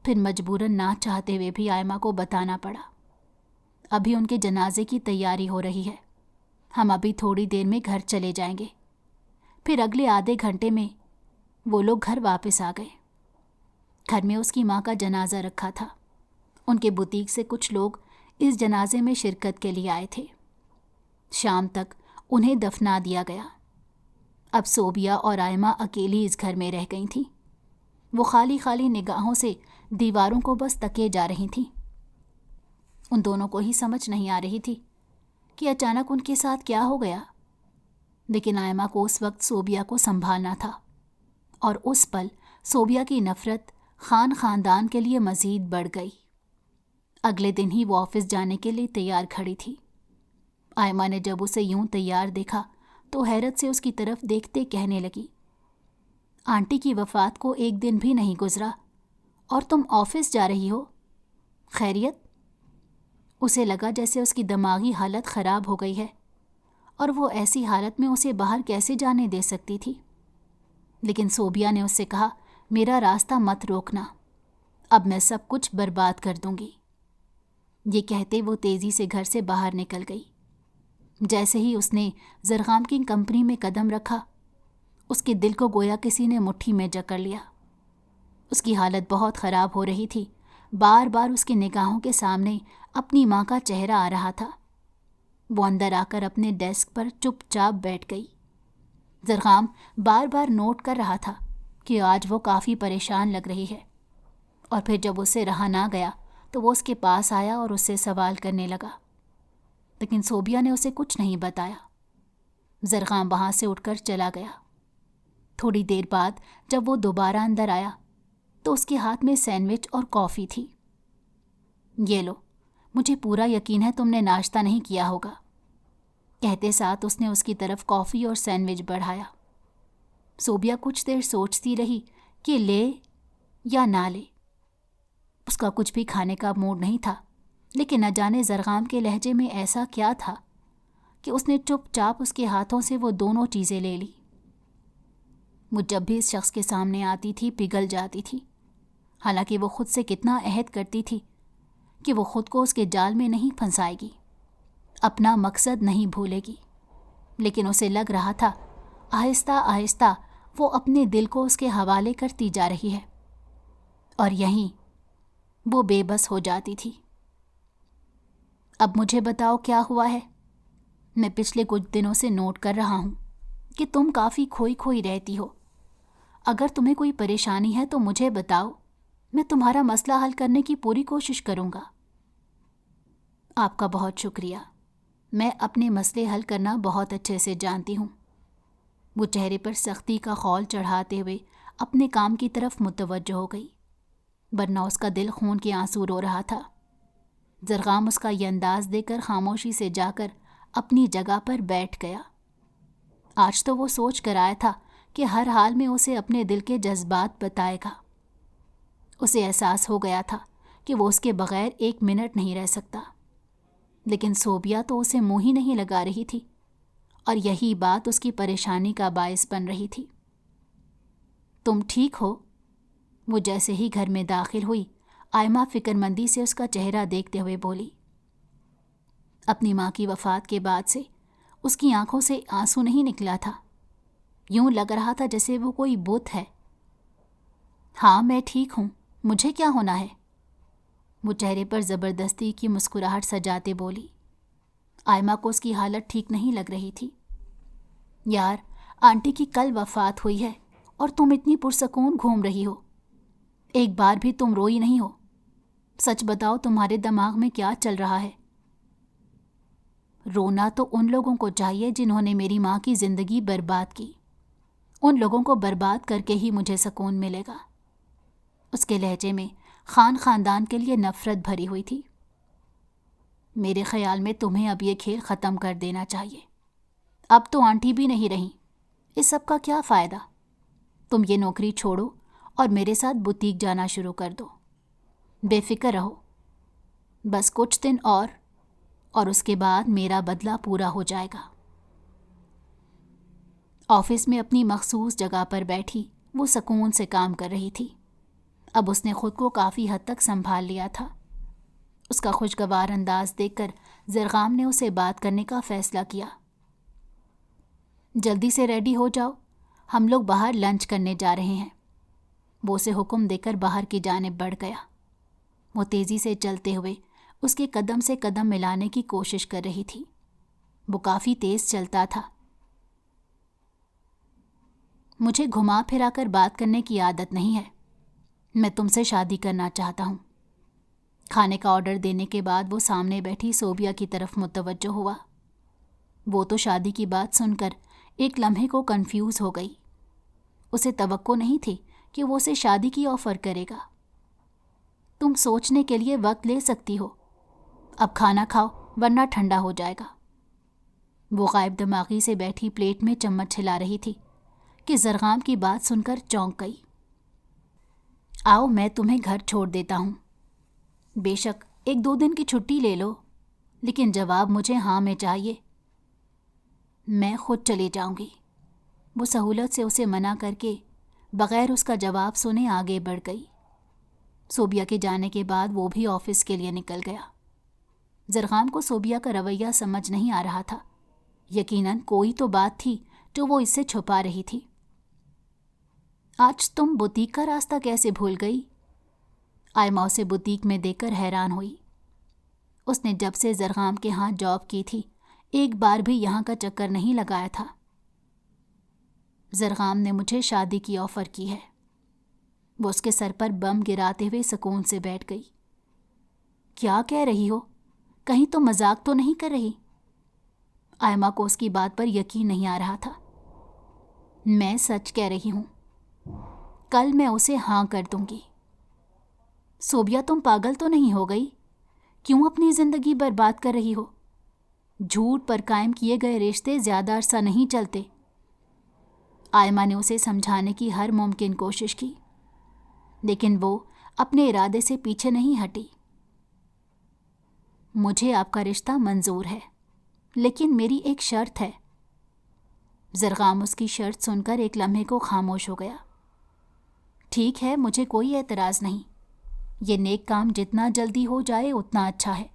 پھر مجبوراً نہ چاہتے ہوئے بھی آئمہ کو بتانا پڑا۔ ابھی ان کے جنازے کی تیاری ہو رہی ہے، ہم ابھی تھوڑی دیر میں گھر چلے جائیں گے۔ پھر اگلے آدھے گھنٹے میں وہ لوگ گھر واپس آ گئے۔ گھر میں اس کی ماں کا جنازہ رکھا تھا۔ ان کے بوتیک سے کچھ لوگ اس جنازے میں شرکت کے لیے آئے تھے۔ شام تک انہیں دفنا دیا گیا۔ اب صوبیہ اور آئمہ اکیلی اس گھر میں رہ گئی تھیں۔ وہ خالی خالی نگاہوں سے دیواروں کو بس تکے جا رہی تھیں۔ ان دونوں کو ہی سمجھ نہیں آ رہی تھی کہ اچانک ان کے ساتھ کیا ہو گیا، لیکن آئمہ کو اس وقت صوبیہ کو سنبھالنا تھا، اور اس پل صوبیہ کی نفرت خاندان کے لیے مزید بڑھ گئی۔ اگلے دن ہی وہ آفس جانے کے لیے تیار کھڑی تھی۔ آئمہ نے جب اسے یوں تیار دیکھا تو حیرت سے اس کی طرف دیکھتے کہنے لگی، آنٹی کی وفات کو 1 دن بھی نہیں گزرا اور تم آفس جا رہی ہو؟ خیریت؟ اسے لگا جیسے اس کی دماغی حالت خراب ہو گئی ہے، اور وہ ایسی حالت میں اسے باہر کیسے جانے دے سکتی تھی۔ لیکن صوبیہ نے اس سے کہا، میرا راستہ مت روکنا، اب میں سب کچھ برباد کر دوں گی۔ یہ کہتے وہ تیزی سے گھر سے باہر نکل گئی۔ جیسے ہی اس نے زرغام کی کمپنی میں قدم رکھا، اس کے دل کو گویا کسی نے مٹھی میں جکڑ لیا۔ اس کی حالت بہت خراب ہو رہی تھی۔ بار بار اس کی نگاہوں کے سامنے اپنی ماں کا چہرہ آ رہا تھا۔ وہ اندر آ کر اپنے ڈیسک پر چپ چاپ بیٹھ گئی۔ زرغام بار بار نوٹ کر رہا تھا کہ آج وہ کافی پریشان لگ رہی ہے، اور پھر جب اسے رہا نہ گیا تو وہ اس کے پاس آیا اور اس سے سوال کرنے لگا، لیکن صوبیہ نے اسے کچھ نہیں بتایا۔ زرغام وہاں سے اٹھ کر چلا گیا۔ تھوڑی دیر بعد جب وہ دوبارہ اندر آیا تو اس کے ہاتھ میں سینڈوچ اور کافی تھی۔ یہ لو، مجھے پورا یقین ہے تم نے ناشتہ نہیں کیا ہوگا، کہتے ساتھ اس نے اس کی طرف کافی اور سینڈوچ بڑھایا۔ صوبیہ کچھ دیر سوچتی رہی کہ لے یا نہ لے۔ اس کا کچھ بھی کھانے کا موڈ نہیں تھا، لیکن نہ جانے زرغام کے لہجے میں ایسا کیا تھا کہ اس نے چپ چاپ اس کے ہاتھوں سے وہ دونوں چیزیں لے لی۔ وہ جب بھی اس شخص کے سامنے آتی تھی پگھل جاتی تھی، حالانکہ وہ خود سے کتنا عہد کرتی تھی کہ وہ خود کو اس کے جال میں نہیں پھنسائے گی، اپنا مقصد نہیں بھولے گی، لیکن اسے لگ رہا تھا آہستہ آہستہ وہ اپنے دل کو اس کے حوالے کرتی جا رہی ہے، اور یہیں وہ بے بس ہو جاتی تھی۔ اب مجھے بتاؤ کیا ہوا ہے؟ میں پچھلے کچھ دنوں سے نوٹ کر رہا ہوں کہ تم کافی کھوئی کھوئی رہتی ہو۔ اگر تمہیں کوئی پریشانی ہے تو مجھے بتاؤ، میں تمہارا مسئلہ حل کرنے کی پوری کوشش کروں گا۔ آپ کا بہت شکریہ، میں اپنے مسئلے حل کرنا بہت اچھے سے جانتی ہوں۔ وہ چہرے پر سختی کا خول چڑھاتے ہوئے اپنے کام کی طرف متوجہ ہو گئی، ورنہ اس کا دل خون کے آنسو رو رہا تھا۔ زرغام اس کا یہ انداز دے کر خاموشی سے جا کر اپنی جگہ پر بیٹھ گیا۔ آج تو وہ سوچ کر آیا تھا کہ ہر حال میں اسے اپنے دل کے جذبات بتائے گا۔ اسے احساس ہو گیا تھا کہ وہ اس کے بغیر 1 منٹ نہیں رہ سکتا، لیکن صوبیہ تو اسے منہ ہی نہیں لگا رہی تھی، اور یہی بات اس کی پریشانی کا باعث بن رہی تھی۔ تم ٹھیک ہو؟ وہ جیسے ہی گھر میں داخل ہوئی، آئمہ فکر مندی سے اس کا چہرہ دیکھتے ہوئے بولی۔ اپنی ماں کی وفات کے بعد سے اس کی آنکھوں سے آنسو نہیں نکلا تھا، یوں لگ رہا تھا جیسے وہ کوئی بت ہے۔ ہاں میں ٹھیک ہوں، مجھے کیا ہونا ہے؟ وہ چہرے پر زبردستی کی مسکراہٹ سجاتے بولی۔ آئمہ کو اس کی حالت ٹھیک نہیں لگ رہی تھی۔ یار، آنٹی کی کل وفات ہوئی ہے اور تم اتنی پرسکون گھوم رہی ہو، ایک بار بھی تم روئی نہیں ہو۔ سچ بتاؤ تمہارے دماغ میں کیا چل رہا ہے؟ رونا تو ان لوگوں کو چاہیے جنہوں نے میری ماں کی زندگی برباد کی، ان لوگوں کو برباد کر کے ہی مجھے سکون ملے گا۔ اس کے لہجے میں خاندان کے لیے نفرت بھری ہوئی تھی۔ میرے خیال میں تمہیں اب یہ کھیل ختم کر دینا چاہیے۔ اب تو آنٹی بھی نہیں رہیں، اس سب کا کیا فائدہ؟ تم یہ نوکری چھوڑو اور میرے ساتھ بوتیک جانا شروع کر دو۔ بے فکر رہو، بس کچھ دن اور اس کے بعد میرا بدلہ پورا ہو جائے گا۔ آفس میں اپنی مخصوص جگہ پر بیٹھی وہ سکون سے کام کر رہی تھی۔ اب اس نے خود کو کافی حد تک سنبھال لیا تھا۔ اس کا خوشگوار انداز دیکھ کر زرغام نے اسے بات کرنے کا فیصلہ کیا۔ جلدی سے ریڈی ہو جاؤ، ہم لوگ باہر لنچ کرنے جا رہے ہیں۔ وہ اسے حکم دے کر باہر کی جانب بڑھ گیا۔ وہ تیزی سے چلتے ہوئے اس کے قدم سے قدم ملانے کی کوشش کر رہی تھی۔ وہ کافی تیز چلتا تھا۔ مجھے گھما پھرا کر بات کرنے کی عادت نہیں ہے۔ میں تم سے شادی کرنا چاہتا ہوں۔ کھانے کا آرڈر دینے کے بعد وہ سامنے بیٹھی صوبیہ کی طرف متوجہ ہوا۔ وہ تو شادی کی بات سن کر ایک لمحے کو کنفیوز ہو گئی۔ اسے توقع نہیں تھی کہ وہ اسے شادی کی آفر کرے گا۔ تم سوچنے کے لیے وقت لے سکتی ہو۔ اب کھانا کھاؤ ورنہ ٹھنڈا ہو جائے گا۔ وہ غائب دماغی سے بیٹھی پلیٹ میں چمچ ہلا رہی تھی کہ زرغام کی بات سن کر چونک گئی۔ آؤ میں تمہیں گھر چھوڑ دیتا ہوں۔ بے شک 1-2 دن کی چھٹی لے لو، لیکن جواب مجھے ہاں میں چاہیے۔ میں خود چلی جاؤں گی۔ وہ سہولت سے اسے منع کر کے بغیر اس کا جواب سنے آگے بڑھ گئی۔ صوبیہ کے جانے کے بعد وہ بھی آفس کے لیے نکل گیا۔ زرغام کو صوبیہ کا رویہ سمجھ نہیں آ رہا تھا۔ یقیناً کوئی تو بات تھی جو وہ اس سے چھپا رہی تھی۔ آج تم بوتیک کا راستہ کیسے بھول گئی؟ آئمہ اسے بوتیک میں دیکھ کر حیران ہوئی۔ اس نے جب سے زرغام کے ہاں جاب کی تھی ایک بار بھی یہاں کا چکر نہیں لگایا تھا۔ زرغام نے مجھے شادی کی آفر کی ہے۔ وہ اس کے سر پر بم گراتے ہوئے سکون سے بیٹھ گئی۔ کیا کہہ رہی ہو؟ کہیں تو مذاق تو نہیں کر رہی؟ آئمہ کو اس کی بات پر یقین نہیں آ رہا تھا۔ میں سچ کہہ رہی ہوں۔ کل میں اسے ہاں کر دوں گی۔ صوبیہ تم پاگل تو نہیں ہو گئی؟ کیوں اپنی زندگی برباد کر رہی ہو؟ جھوٹ پر قائم کیے گئے رشتے زیادہ عرصہ نہیں چلتے۔ آئمہ نے اسے سمجھانے کی ہر ممکن کوشش کی، لیکن وہ اپنے ارادے سے پیچھے نہیں ہٹی۔ مجھے آپ کا رشتہ منظور ہے، لیکن میری ایک شرط ہے۔ زرغام اس کی شرط سن کر ایک لمحے کو خاموش ہو گیا۔ ٹھیک ہے، مجھے کوئی اعتراض نہیں۔ یہ نیک کام جتنا جلدی ہو جائے اتنا اچھا ہے۔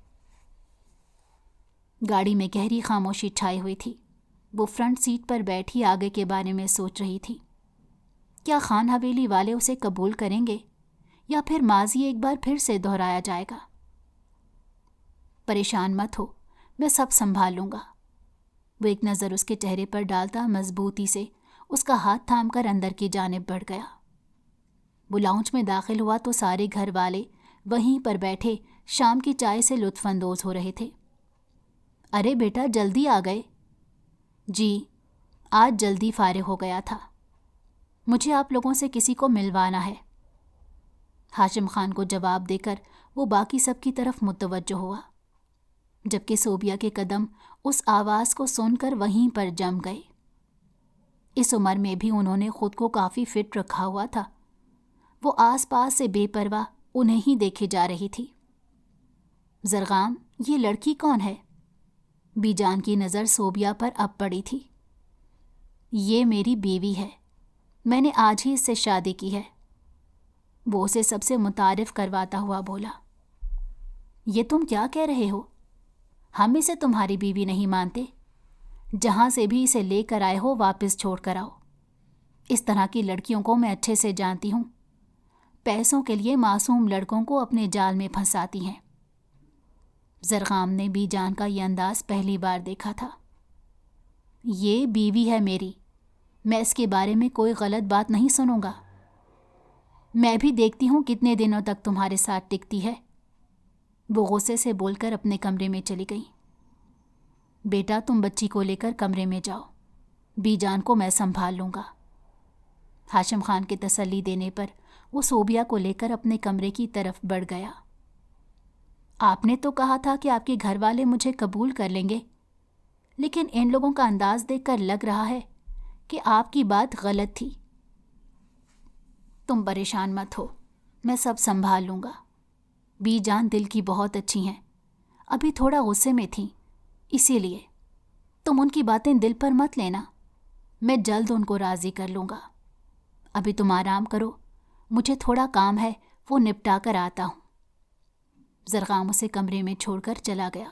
گاڑی میں گہری خاموشی چھائی ہوئی تھی۔ وہ فرنٹ سیٹ پر بیٹھی آگے کے بارے میں سوچ رہی تھی۔ کیا خان حویلی والے اسے قبول کریں گے یا پھر ماضی ایک بار پھر سے دہرایا جائے گا؟ پریشان مت ہو، میں سب سنبھال لوں گا۔ وہ ایک نظر اس کے چہرے پر ڈالتا مضبوطی سے اس کا ہاتھ تھام کر اندر کی جانب بڑھ گیا۔ وہ لاؤنج میں داخل ہوا تو سارے گھر والے وہیں پر بیٹھے شام کی چائے سے لطف اندوز ہو رہے تھے۔ ارے بیٹا، جلدی آ گئے؟ جی، آج جلدی فارغ ہو گیا تھا۔ مجھے آپ لوگوں سے کسی کو ملوانا ہے۔ ہاشم خان کو جواب دے کر وہ باقی سب کی طرف متوجہ ہوا، جبکہ صوبیہ کے قدم اس آواز کو سن کر وہیں پر جم گئے۔ اس عمر میں بھی انہوں نے خود کو کافی فٹ رکھا ہوا تھا۔ وہ آس پاس سے بے پرواہ انہیں ہی دیکھے جا رہی تھی۔ زرغام، یہ لڑکی کون ہے؟ بی جان کی نظر صوبیہ پر اب پڑی تھی۔ یہ میری بیوی ہے، میں نے آج ہی اس سے شادی کی ہے۔ وہ اسے سب سے متعارف کرواتا ہوا بولا۔ یہ تم کیا کہہ رہے ہو؟ ہم اسے تمہاری بیوی نہیں مانتے۔ جہاں سے بھی اسے لے کر آئے ہو واپس چھوڑ کر آؤ۔ اس طرح کی لڑکیوں کو میں اچھے سے جانتی ہوں۔ پیسوں کے لیے معصوم لڑکوں کو اپنے جال میں پھنساتی ہیں۔ زرغام نے بی جان کا یہ انداز پہلی بار دیکھا تھا۔ یہ بیوی ہے میری، میں اس کے بارے میں کوئی غلط بات نہیں سنوں گا۔ میں بھی دیکھتی ہوں کتنے دنوں تک تمہارے ساتھ ٹکتی ہے۔ وہ غصے سے بول کر اپنے کمرے میں چلی گئی۔ بیٹا، تم بچی کو لے کر کمرے میں جاؤ، بی جان کو میں سنبھال لوں گا۔ ہاشم خان کے تسلی دینے پر وہ صوبیہ کو لے کر اپنے کمرے کی طرف بڑھ گیا۔ آپ نے تو کہا تھا کہ آپ کے گھر والے مجھے قبول کر لیں گے، لیکن ان لوگوں کا انداز دیکھ کر لگ رہا ہے کہ آپ کی بات غلط تھی۔ تم پریشان مت ہو، میں سب سنبھال لوں گا۔ بی جان دل کی بہت اچھی ہیں، ابھی تھوڑا غصے میں تھیں، اسی لیے تم ان کی باتیں دل پر مت لینا۔ میں جلد ان کو راضی کر لوں گا۔ ابھی تم آرام کرو، مجھے تھوڑا کام ہے، وہ نپٹا کر آتا ہوں۔ زرغام اسے کمرے میں چھوڑ کر چلا گیا۔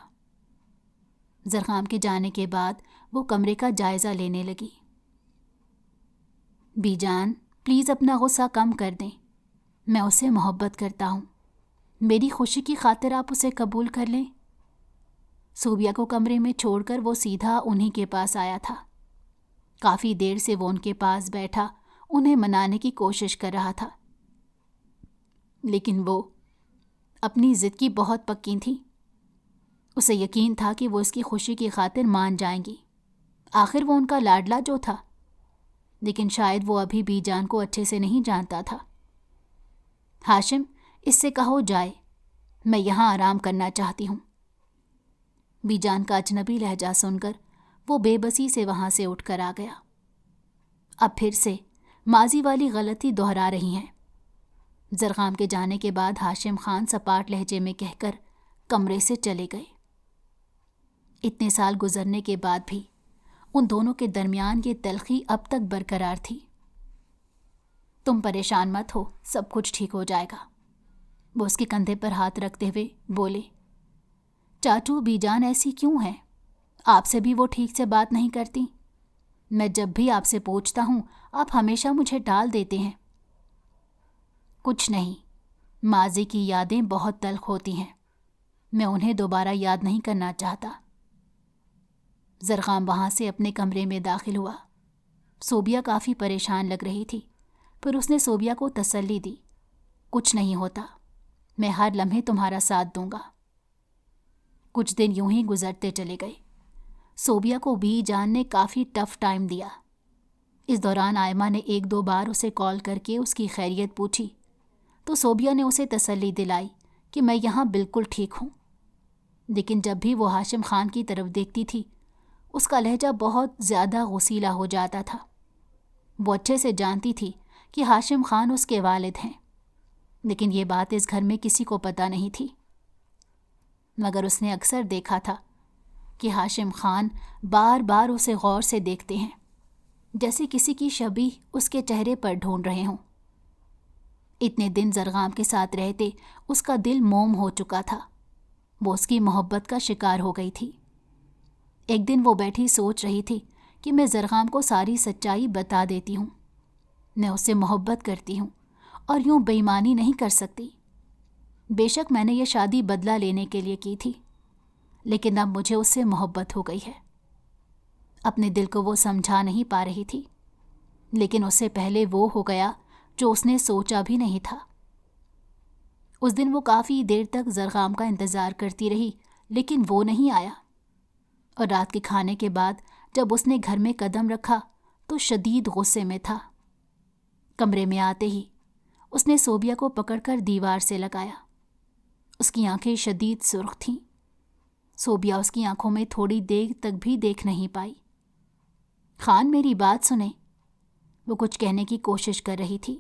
زرغام کے جانے کے بعد وہ کمرے کا جائزہ لینے لگی۔ بی جان، پلیز اپنا غصہ کم کر دیں، میں اسے محبت کرتا ہوں۔ میری خوشی کی خاطر آپ اسے قبول کر لیں۔ صوبیہ کو کمرے میں چھوڑ کر وہ سیدھا انہی کے پاس آیا تھا۔ کافی دیر سے وہ ان کے پاس بیٹھا انہیں منانے کی کوشش کر رہا تھا، لیکن وہ اپنی ضد کی بہت پکی تھی۔ اسے یقین تھا کہ وہ اس کی خوشی کی خاطر مان جائیں گی، آخر وہ ان کا لاڈلا جو تھا۔ لیکن شاید وہ ابھی بی جان کو اچھے سے نہیں جانتا تھا۔ ہاشم، اس سے کہو جائے، میں یہاں آرام کرنا چاہتی ہوں۔ بی جان کا اجنبی لہجہ سن کر وہ بے بسی سے وہاں سے اٹھ کر آ گیا۔ اب پھر سے ماضی والی غلطی دہرا رہی ہیں۔ زرغام کے جانے کے بعد ہاشم خان سپاٹ لہجے میں کہہ کر کمرے سے چلے گئے۔ اتنے سال گزرنے کے بعد بھی ان دونوں کے درمیان یہ تلخی اب تک برقرار تھی۔ تم پریشان مت ہو، سب کچھ ٹھیک ہو جائے گا، وہ اس کے کندھے پر ہاتھ رکھتے ہوئے بولے۔ چاچو، بی جان ایسی کیوں ہے؟ آپ سے بھی وہ ٹھیک سے بات نہیں کرتی؟ میں جب بھی آپ سے پوچھتا ہوں آپ ہمیشہ مجھے ٹال دیتے ہیں۔ کچھ نہیں، ماضی کی یادیں بہت تلخ ہوتی ہیں، میں انہیں دوبارہ یاد نہیں کرنا چاہتا۔ زرغام وہاں سے اپنے کمرے میں داخل ہوا۔ صوبیہ کافی پریشان لگ رہی تھی، پر اس نے صوبیہ کو تسلی دی۔ کچھ نہیں ہوتا، میں ہر لمحے تمہارا ساتھ دوں گا۔ کچھ دن یوں ہی گزرتے چلے گئے۔ صوبیہ کو بی جان نے کافی ٹف ٹائم دیا۔ اس دوران آئمہ نے 1-2 بار اسے کال کر کے اس کی خیریت پوچھی تو صوبیہ نے اسے تسلی دلائی کہ میں یہاں بالکل ٹھیک ہوں۔ لیکن جب بھی وہ ہاشم خان کی طرف دیکھتی تھی اس کا لہجہ بہت زیادہ غصیلا ہو جاتا تھا۔ وہ اچھے سے جانتی تھی کہ ہاشم خان اس کے والد ہیں، لیکن یہ بات اس گھر میں کسی کو پتہ نہیں تھی۔ مگر اس نے اکثر دیکھا تھا کہ ہاشم خان بار بار اسے غور سے دیکھتے ہیں، جیسے کسی کی شبیہ اس کے چہرے پر ڈھونڈ رہے ہوں۔ اتنے دن زرغام کے ساتھ رہتے اس کا دل موم ہو چکا تھا، وہ اس کی محبت کا شکار ہو گئی تھی۔ ایک دن وہ بیٹھی سوچ رہی تھی کہ میں زرغام کو ساری سچائی بتا دیتی ہوں، میں اس سے محبت کرتی ہوں اور یوں بے ایمانی نہیں کر سکتی۔ بے شک میں نے یہ شادی بدلہ لینے کے لیے کی تھی، لیکن اب مجھے اس سے محبت ہو گئی ہے۔ اپنے دل کو وہ سمجھا نہیں پا رہی تھی، لیکن اس سے پہلے وہ ہو گیا جو اس نے سوچا بھی نہیں تھا۔ اس دن وہ کافی دیر تک زرغام کا انتظار کرتی رہی، لیکن وہ نہیں آیا، اور رات کے کھانے کے بعد جب اس نے گھر میں قدم رکھا تو شدید غصے میں تھا۔ کمرے میں آتے ہی اس نے صوبیہ کو پکڑ کر دیوار سے لگایا۔ اس کی آنکھیں شدید سرخ تھیں۔ صوبیہ اس کی آنکھوں میں تھوڑی دیر تک بھی دیکھ نہیں پائی۔ خان، میری بات سنیں، وہ کچھ کہنے کی کوشش کر رہی تھی،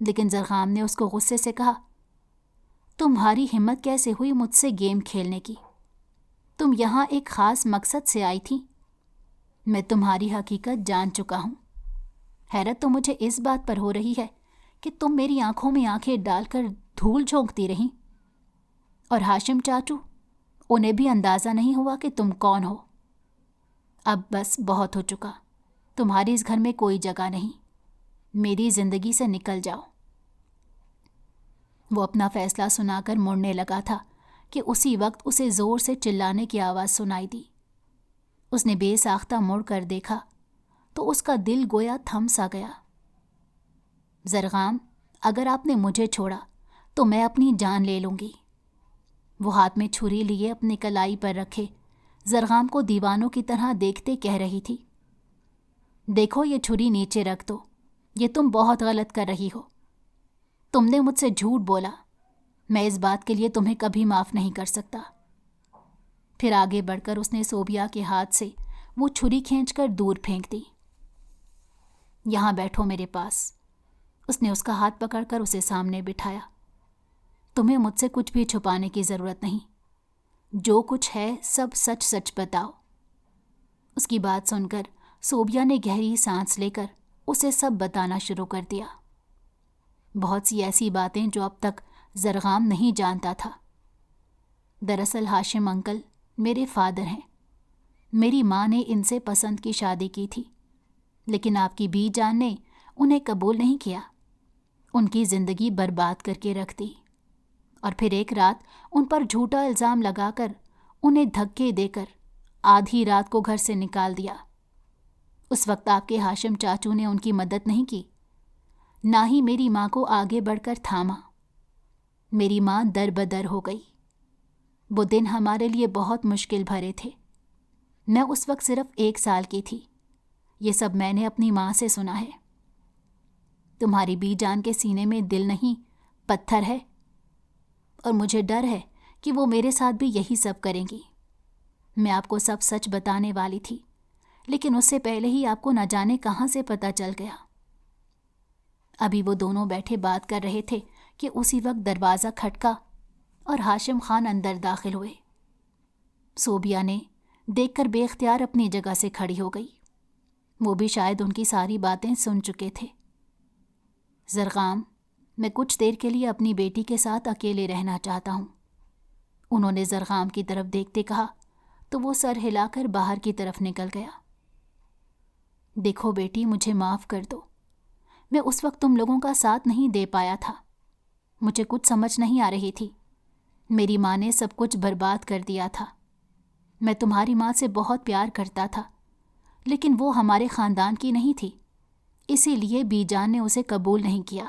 لیکن زرغام نے اس کو غصے سے کہا، تمہاری ہمت کیسے ہوئی مجھ سے گیم کھیلنے کی؟ تم یہاں ایک خاص مقصد سے آئی تھی، میں تمہاری حقیقت جان چکا ہوں۔ حیرت تو مجھے اس بات پر ہو رہی ہے کہ تم میری آنکھوں میں آنکھیں ڈال کر دھول جھونکتی رہیں، اور ہاشم چاچو، انہیں بھی اندازہ نہیں ہوا کہ تم کون ہو۔ اب بس بہت ہو چکا، تمہاری اس گھر میں کوئی جگہ نہیں، میری زندگی سے نکل جاؤ۔ وہ اپنا فیصلہ سنا کر مڑنے لگا تھا کہ اسی وقت اسے زور سے چلانے کی آواز سنائی دی۔ اس نے بے ساختہ مڑ کر دیکھا تو اس کا دل گویا تھم سا گیا۔ زرغام، اگر آپ نے مجھے چھوڑا تو میں اپنی جان لے لوں گی۔ وہ ہاتھ میں چھری لیے اپنے کلائی پر رکھے زرغام کو دیوانوں کی طرح دیکھتے کہہ رہی تھی، دیکھو یہ چھری نیچے رکھ دو، یہ تم بہت غلط کر رہی ہو۔ تم نے مجھ سے جھوٹ بولا، میں اس بات کے لیے تمہیں کبھی معاف نہیں کر سکتا۔ پھر آگے بڑھ کر اس نے صوبیہ کے ہاتھ سے وہ چھری کھینچ کر دور پھینک دی۔ یہاں بیٹھو میرے پاس۔ اس نے اس کا ہاتھ پکڑ کر اسے سامنے بٹھایا۔ تمہیں مجھ سے کچھ بھی چھپانے کی ضرورت نہیں، جو کچھ ہے سب سچ سچ بتاؤ۔ اس کی بات سن کر صوبیہ نے گہری سانس لے کر اسے سب بتانا شروع کر دیا، بہت سی ایسی باتیں جو اب تک زرغام نہیں جانتا تھا۔ دراصل ہاشم انکل میرے فادر ہیں، میری ماں نے ان سے پسند کی شادی کی تھی، لیکن آپ کی بی جان نے انہیں قبول نہیں کیا، ان کی زندگی برباد کر کے رکھ دی، اور پھر ایک رات ان پر جھوٹا الزام لگا کر انہیں دھکے دے کر آدھی رات کو گھر سے نکال دیا۔ اس وقت آپ کے ہاشم چاچو نے ان کی مدد نہیں کی، نہ ہی میری ماں کو آگے بڑھ کر تھاما۔ میری ماں در بدر ہو گئی۔ وہ دن ہمارے لیے بہت مشکل بھرے تھے۔ میں اس وقت صرف 1 سال کی تھی۔ یہ سب میں نے اپنی ماں سے سنا ہے۔ تمہاری بی جان کے سینے میں دل نہیں، پتھر ہے، اور مجھے ڈر ہے کہ وہ میرے ساتھ بھی یہی سب کریں گی۔ میں آپ کو سب سچ بتانے والی تھی، لیکن اس سے پہلے ہی آپ کو نہ جانے کہاں سے پتہ چل گیا۔ ابھی وہ دونوں بیٹھے بات کر رہے تھے کہ اسی وقت دروازہ کھٹکا اور ہاشم خان اندر داخل ہوئے۔ صوبیہ نے دیکھ کر بے اختیار اپنی جگہ سے کھڑی ہو گئی۔ وہ بھی شاید ان کی ساری باتیں سن چکے تھے۔ زرغام، میں کچھ دیر کے لیے اپنی بیٹی کے ساتھ اکیلے رہنا چاہتا ہوں، انہوں نے زرغام کی طرف دیکھتے کہا تو وہ سر ہلا کر باہر کی طرف نکل گیا۔ دیکھو بیٹی، مجھے معاف کر دو، میں اس وقت تم لوگوں کا ساتھ نہیں دے پایا تھا۔ مجھے کچھ سمجھ نہیں آ رہی تھی۔ میری ماں نے سب کچھ برباد کر دیا تھا۔ میں تمہاری ماں سے بہت پیار کرتا تھا، لیکن وہ ہمارے خاندان کی نہیں تھی، اسی لیے بی جان نے اسے قبول نہیں کیا۔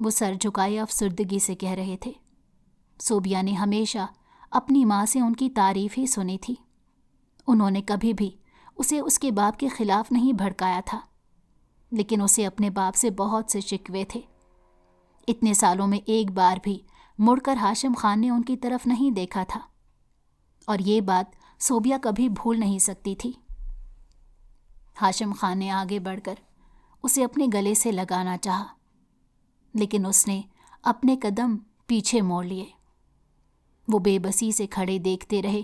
وہ سر جھکائے افسردگی سے کہہ رہے تھے۔ صوبیہ نے ہمیشہ اپنی ماں سے ان کی تعریف ہی سنی تھی۔ انہوں نے کبھی بھی اسے اس کے باپ کے خلاف نہیں بھڑکایا تھا، لیکن اسے اپنے باپ سے بہت سے شکوے تھے۔ اتنے سالوں میں ایک بار بھی مڑ کر ہاشم خان نے ان کی طرف نہیں دیکھا تھا، اور یہ بات صوبیہ کبھی بھول نہیں سکتی تھی۔ ہاشم خان نے آگے بڑھ کر اسے اپنے گلے سے لگانا چاہا، لیکن اس نے اپنے قدم پیچھے موڑ لیے۔ وہ بے بسی سے کھڑے دیکھتے رہے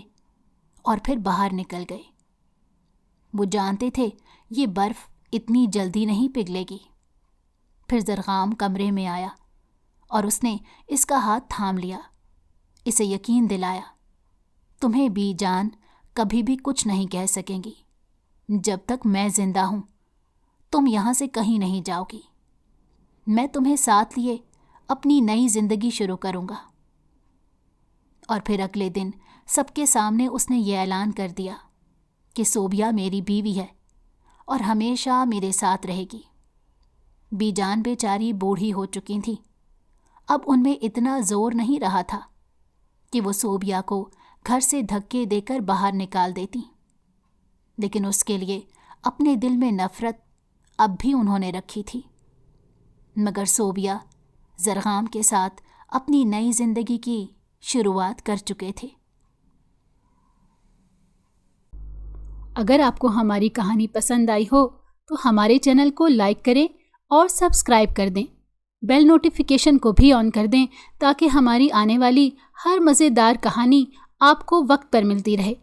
اور پھر باہر نکل گئے۔ وہ جانتے تھے یہ برف اتنی جلدی نہیں پگھلے گی۔ پھر زرغام کمرے میں آیا اور اس نے اس کا ہاتھ تھام لیا، اسے یقین دلایا، تمہیں بی جان کبھی بھی کچھ نہیں کہہ سکیں گی۔ جب تک میں زندہ ہوں تم یہاں سے کہیں نہیں جاؤ گی۔ میں تمہیں ساتھ لیے اپنی نئی زندگی شروع کروں گا۔ اور پھر اگلے دن سب کے سامنے اس نے یہ اعلان کر دیا کہ صوبیہ میری بیوی ہے اور ہمیشہ میرے ساتھ رہے گی۔ بی جان بیچاری بوڑھی ہو چکی تھی، اب ان میں اتنا زور نہیں رہا تھا کہ وہ صوبیہ کو گھر سے دھکے دے کر باہر نکال دیتی، لیکن اس کے لیے اپنے دل میں نفرت اب بھی انہوں نے رکھی تھی۔ مگر صوبیہ زرغام کے ساتھ اپنی نئی زندگی کی شروعات کر چکے تھے۔ اگر آپ کو ہماری کہانی پسند آئی ہو تو ہمارے چینل کو لائک کریں اور سبسکرائب کر دیں۔ بیل نوٹیفیکیشن کو بھی آن کر دیں تاکہ ہماری آنے والی ہر مزیدار کہانی آپ کو وقت پر ملتی رہے۔